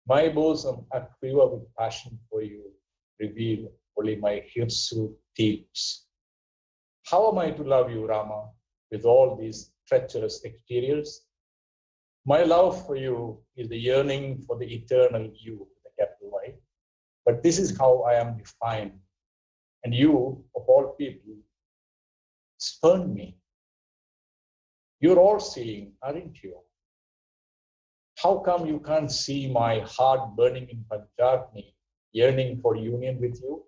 My bosom, aquiver with passion for you, reveal only my hirsute teeth. How am I to love you, Rama, with all these treacherous exteriors? My love for you is the yearning for the eternal you, with a capital Y. But this is how I am defined. And you, of all people, spurn me. You're all seeing, aren't you? How come you can't see my heart burning in Panchagni, yearning for union with you?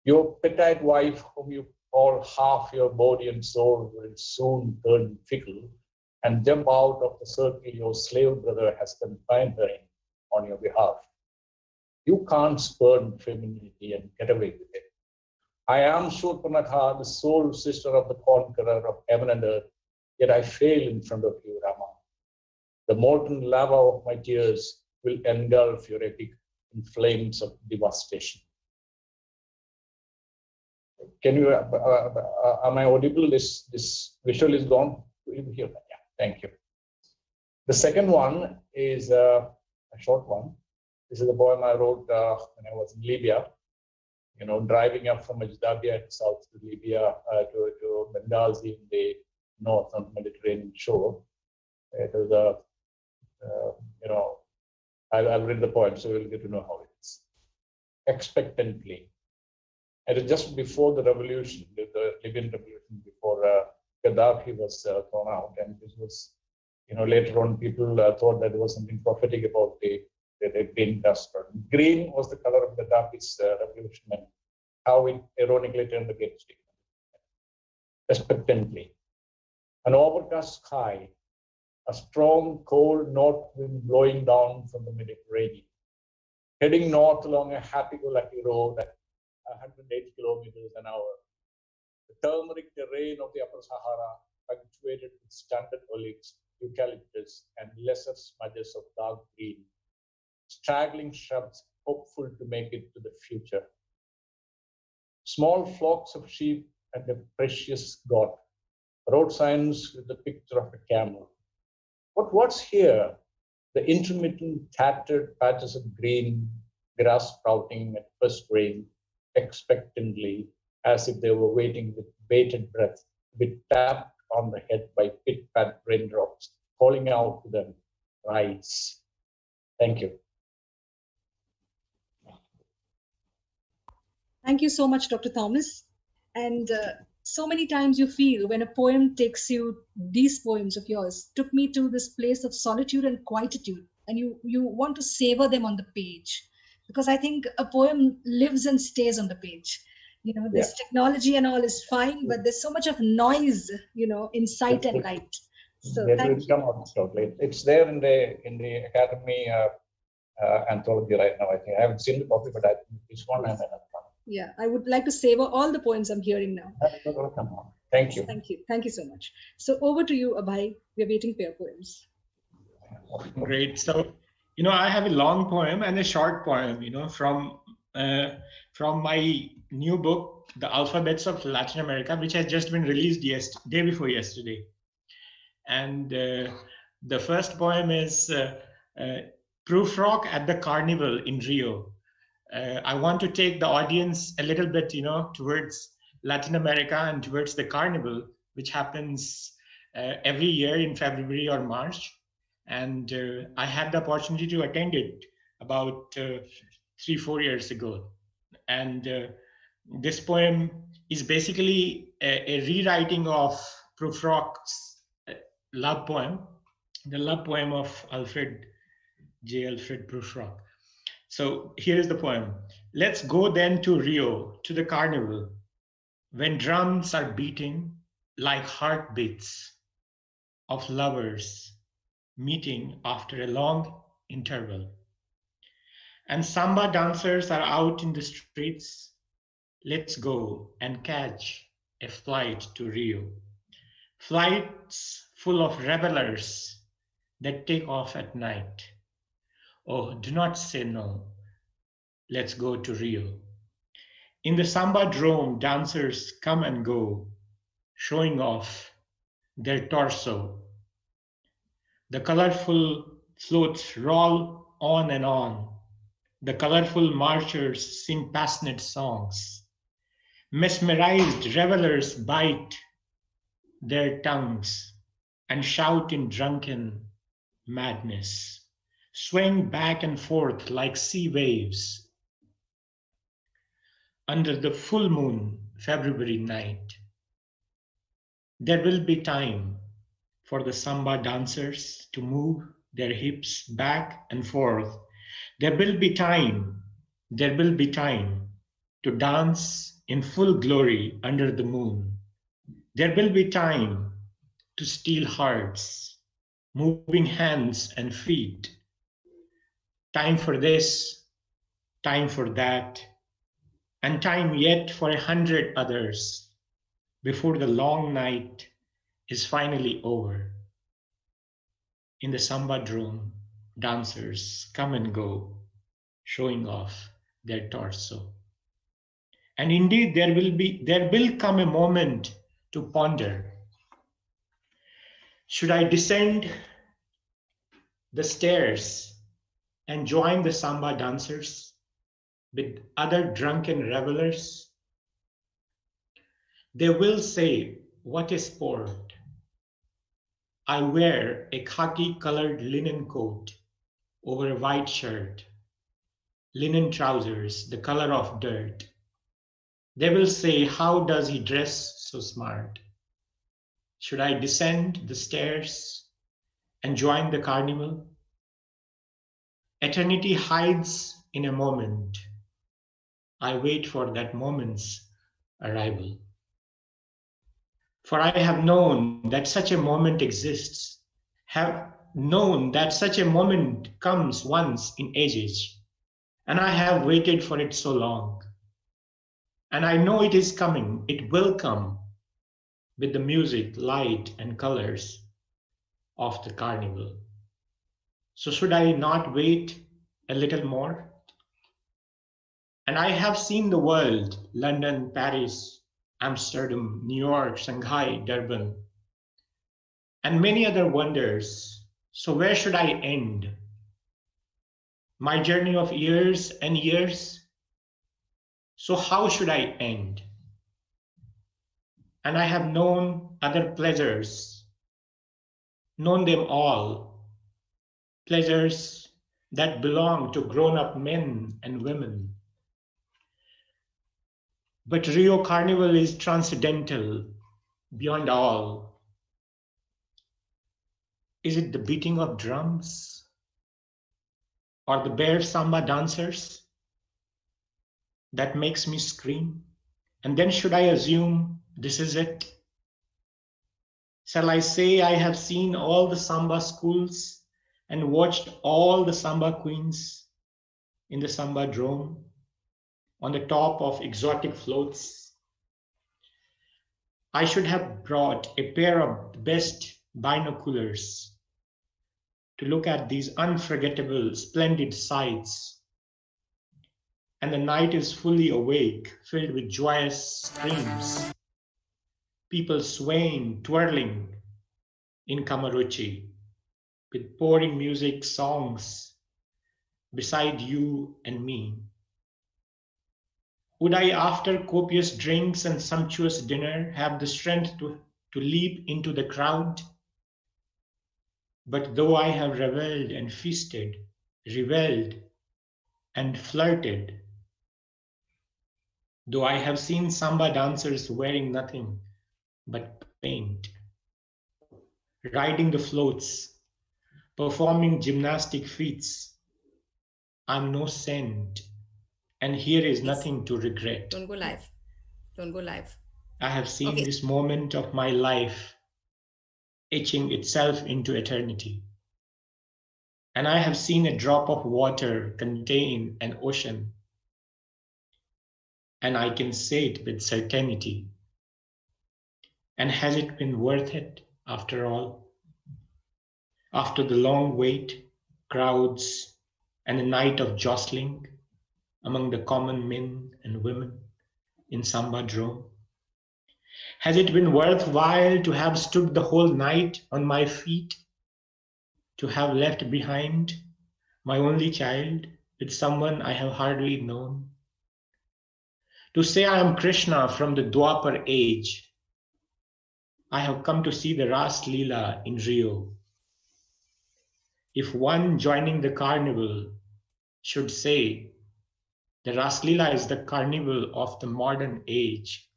Your petite wife, whom you call half your body and soul, will soon turn fickle and jump out of the circle your slave brother has confined her in on your behalf. You can't spurn femininity and get away with it. I am Shurpanakha, the sole sister of the conqueror of heaven and earth, yet I fail in front of you, Rama. The molten lava of my tears will engulf your epic in flames of devastation. Can you, am I audible? This visual is gone? Will you hear that? Yeah, thank you. The second one is a short one. This is a poem I wrote when I was in Libya. You know, driving up from Ajdabia in south to Libya to Benghazi in the north on the Mediterranean shore. It was a, you know, I'll read the poem so we'll get to know how it is. Expectantly. It is just before the revolution, the Libyan revolution, before Gaddafi was thrown out. And this was, you know, later on people thought that there was something prophetic about the green dust. Green was the color of Gaddafi's revolution and how it ironically turned against it. Expectantly. An overcast sky, a strong cold north wind blowing down from the Mediterranean, heading north along a happy-go-lucky road at 108 kilometers an hour. The turmeric terrain of the Upper Sahara, punctuated with standard olives, eucalyptus, and lesser smudges of dark green. Straggling shrubs hopeful to make it to the future. Small flocks of sheep and a precious goat. Road signs with the picture of a camel. But what's here? The intermittent tattered patches of green, grass sprouting at first rain, expectantly, as if they were waiting with bated breath to be tapped on the head by pit-pat raindrops, calling out to them, rise. Thank you. Thank you so much, Dr. Thomas. And so many times you feel when a poem takes you, these poems of yours took me to this place of solitude and quietude, and you want to savor them on the page, because I think a poem lives and stays on the page. You know, this technology and all is fine, but there's so much of noise, you know, in sight and light. So thank you. Come out shortly. It's there in the Academy anthology right now. I think I haven't seen the copy, but I think this one and another one. Yeah, I would like to savor all the poems I'm hearing now. Thank you. Thank you. Thank you so much. So over to you, Abhay. We're waiting for your poems. Great. So, you know, I have a long poem and a short poem, you know, from my new book, The Alphabets of Latin America, which has just been released day before yesterday. And the first poem is Proof Rock at the Carnival in Rio. I want to take the audience a little bit, you know, towards Latin America and towards the carnival, which happens every year in February or March. And I had the opportunity to attend it about 3-4 years ago. And this poem is basically a rewriting of Proof Rock's love poem, the love poem of Alfred Proof Rock. So here is the poem. Let's go then to Rio, to the carnival, when drums are beating like heartbeats of lovers meeting after a long interval. And samba dancers are out in the streets. Let's go and catch a flight to Rio. Flights full of revelers that take off at night. Oh, do not say no. Let's go to Rio. In the samba drome, dancers come and go, showing off their torso. The colorful floats roll on and on. The colorful marchers sing passionate songs. Mesmerized revelers bite their tongues and shout in drunken madness. swaying back and forth like sea waves under the full moon February night. There will be time for the samba dancers to move their hips back and forth. There will be time to dance in full glory under the moon. There will be time to steal hearts, moving hands and feet. Time for this, time for that, and time yet for 100 others before the long night is finally over. In the samba drome, dancers come and go, showing off their torso. And indeed, there will come a moment to ponder. Should I descend the stairs and join the samba dancers with other drunken revelers? They will say, "What is sport? I wear a khaki-colored linen coat over a white shirt, linen trousers, the color of dirt." They will say, "How does he dress so smart?" Should I descend the stairs and join the carnival? Eternity hides in a moment. I wait for that moment's arrival. For I have known that such a moment exists, have known that such a moment comes once in ages, and I have waited for it so long. And I know it is coming, it will come, with the music, light, and colors of the carnival. So should I not wait a little more? And I have seen the world, London, Paris, Amsterdam, New York, Shanghai, Durban, and many other wonders. So where should I end? My journey of years and years? So how should I end? And I have known other pleasures, known them all, pleasures that belong to grown-up men and women. But Rio Carnival is transcendental, beyond all. Is it the beating of drums? Or the bare samba dancers that makes me scream? And then should I assume this is it? Shall I say I have seen all the samba schools and watched all the samba queens in the samba drome on the top of exotic floats? I should have brought a pair of the best binoculars to look at these unforgettable, splendid sights. And the night is fully awake, filled with joyous screams, people swaying, twirling in Kamaruchi, with pouring music, songs beside you and me. Would I, after copious drinks and sumptuous dinner, have the strength to leap into the crowd? But though I have reveled and feasted, reveled and flirted, though I have seen samba dancers wearing nothing but paint, riding the floats, performing gymnastic feats, I'm no saint, and here is nothing to regret. Don't go live. Don't go live. I have seen this moment of my life etching itself into eternity. And I have seen a drop of water contain an ocean. And I can say it with certainty. And has it been worth it after all? After the long wait, crowds, and a night of jostling among the common men and women in Samba Drome? Has it been worthwhile to have stood the whole night on my feet? To have left behind my only child with someone I have hardly known? To say I am Krishna from the Dwapar age? I have come to see the Ras Leela in Rio. If one joining the carnival should say the Raslila is the carnival of the modern age,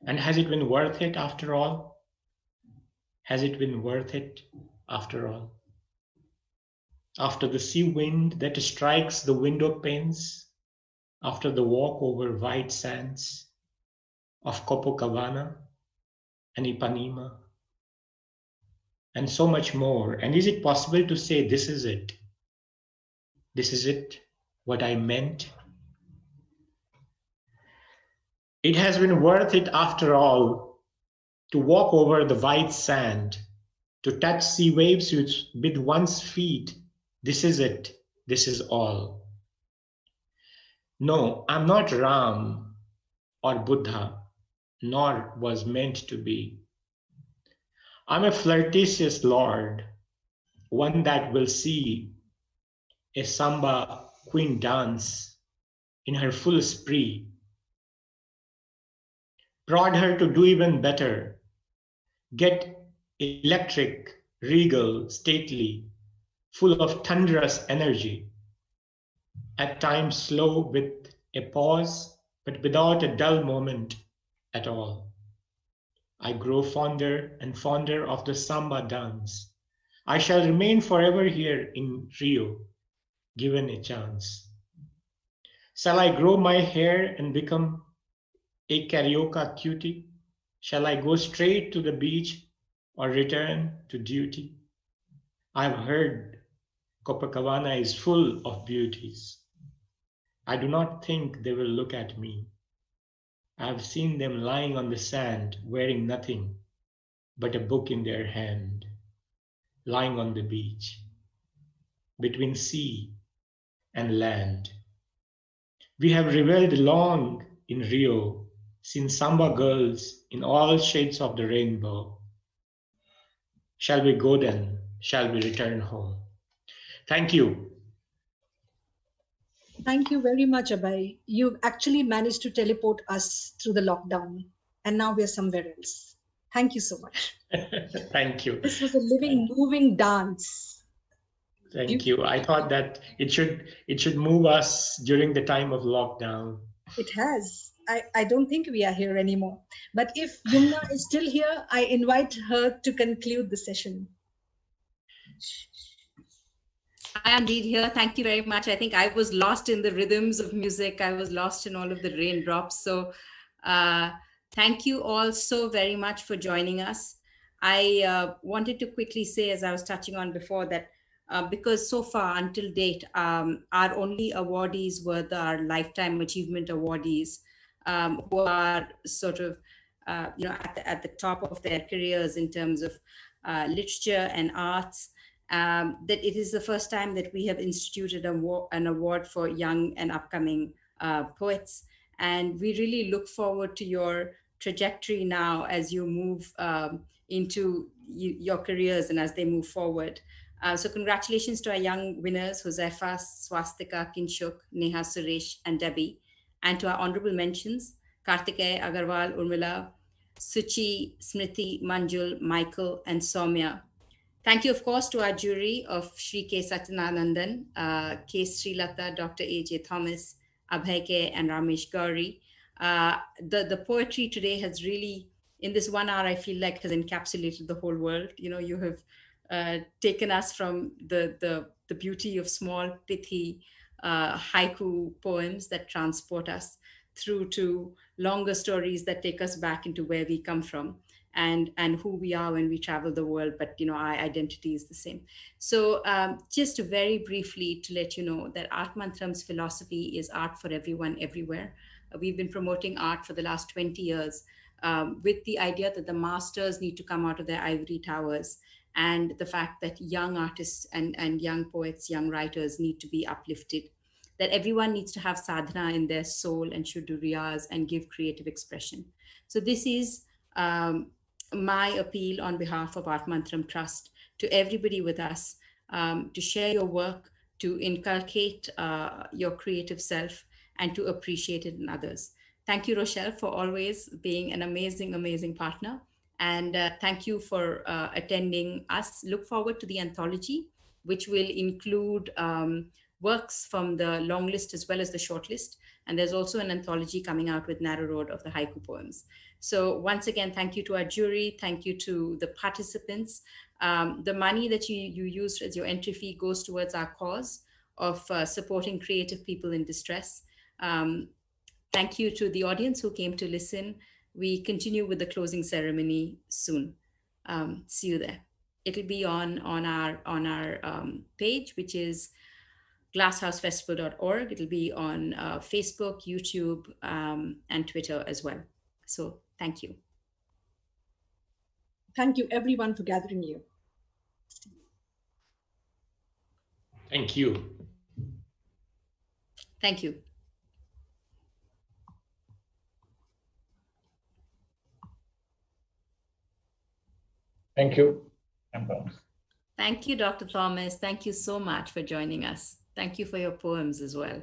and has it been worth it after all? Has it been worth it after all? After the sea wind that strikes the window panes, after the walk over white sands of Copacabana and Ipanema, and so much more. And is it possible to say, this is it? This is it, what I meant? It has been worth it after all to walk over the white sand, to touch sea waves with one's feet. This is it, this is all. No, I'm not Ram or Buddha, nor was meant to be. I'm a flirtatious lord, one that will see a samba queen dance in her full spree, prod her to do even better, get electric, regal, stately, full of thunderous energy, at times slow with a pause, but without a dull moment at all. I grow fonder and fonder of the samba dance. I shall remain forever here in Rio, given a chance. Shall I grow my hair and become a carioca cutie? Shall I go straight to the beach or return to duty? I've heard Copacabana is full of beauties. I do not think they will look at me. I have seen them lying on the sand, wearing nothing but a book in their hand, lying on the beach, between sea and land. We have reveled long in Rio, seen samba girls in all shades of the rainbow. Shall we go then? Shall we return home? Thank you. Thank you very much, Abhay. You've actually managed to teleport us through the lockdown, and now we're somewhere else. Thank you so much. Thank you. This was a living, moving dance. Thank you. I thought that it should move us during the time of lockdown. It has. I don't think we are here anymore. But if Yumna is still here, I invite her to conclude the session. I am indeed here. Thank you very much. I think I was lost in the rhythms of music. I was lost in all of the raindrops. So thank you all so very much for joining us. I wanted to quickly say, as I was touching on before, that because so far until date, our only awardees were our Lifetime Achievement Awardees, who are sort of, at the top of their careers in terms of literature and arts. That it is the first time that we have instituted an award for young and upcoming poets. And we really look forward to your trajectory now as you move into your careers and as they move forward. So congratulations to our young winners, Josefa, Swastika, Kinshuk, Neha Suresh, and Debbie. And to our honorable mentions, Kartikeya, Agarwal, Urmila, Suchi, Smriti, Manjul, Michael, and Soumya. Thank you, of course, to our jury of Shri K. Satchidanandan, K. Srilata, Dr. A.J. Thomas, Abhay K. and Ramesh Gauri. The poetry today has really, in this 1 hour, I feel like has encapsulated the whole world. You have taken us from the beauty of small, pithy haiku poems that transport us through to longer stories that take us back into where we come from. And who we are when we travel the world, but our identity is the same. So just very briefly to let you know that Art Mantram's philosophy is art for everyone, everywhere. We've been promoting art for the last 20 years with the idea that the masters need to come out of their ivory towers, and the fact that young artists and young poets, young writers need to be uplifted, that everyone needs to have sadhana in their soul and should do riyaz and give creative expression. So this is my appeal on behalf of Art Mantram Trust to everybody with us, to share your work, to inculcate your creative self, and to appreciate it in others. Thank you, Rochelle, for always being an amazing, amazing partner. And thank you for attending us. Look forward to the anthology, which will include works from the long list as well as the short list. And there's also an anthology coming out with Narrow Road of the haiku poems. So once again, thank you to our jury. Thank you to the participants. The money that you used as your entry fee goes towards our cause of supporting creative people in distress. Thank you to the audience who came to listen. We continue with the closing ceremony soon. See you there. It'll be on our page, which is glasshousefestival.org. It'll be on Facebook, YouTube, and Twitter as well. So thank you. Thank you, everyone, for gathering you. Thank you. Thank you. Thank you. I'm done. Thank you, Dr. Thomas. Thank you so much for joining us. Thank you for your poems as well.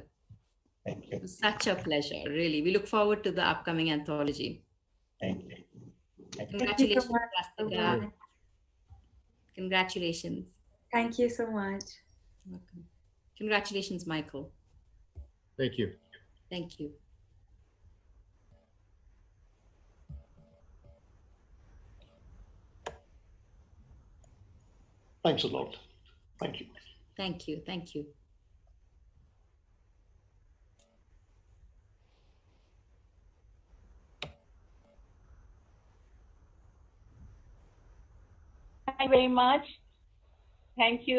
Thank you. It was such a pleasure, really. We look forward to the upcoming anthology. Thank you. Congratulations, Thank you so Plastica. much. Congratulations. Thank you so much. Welcome. Congratulations, Michael. Thank you. Thank you. Thanks a lot. Thank you. Thank you. Thank you. Thank you very much. Thank you.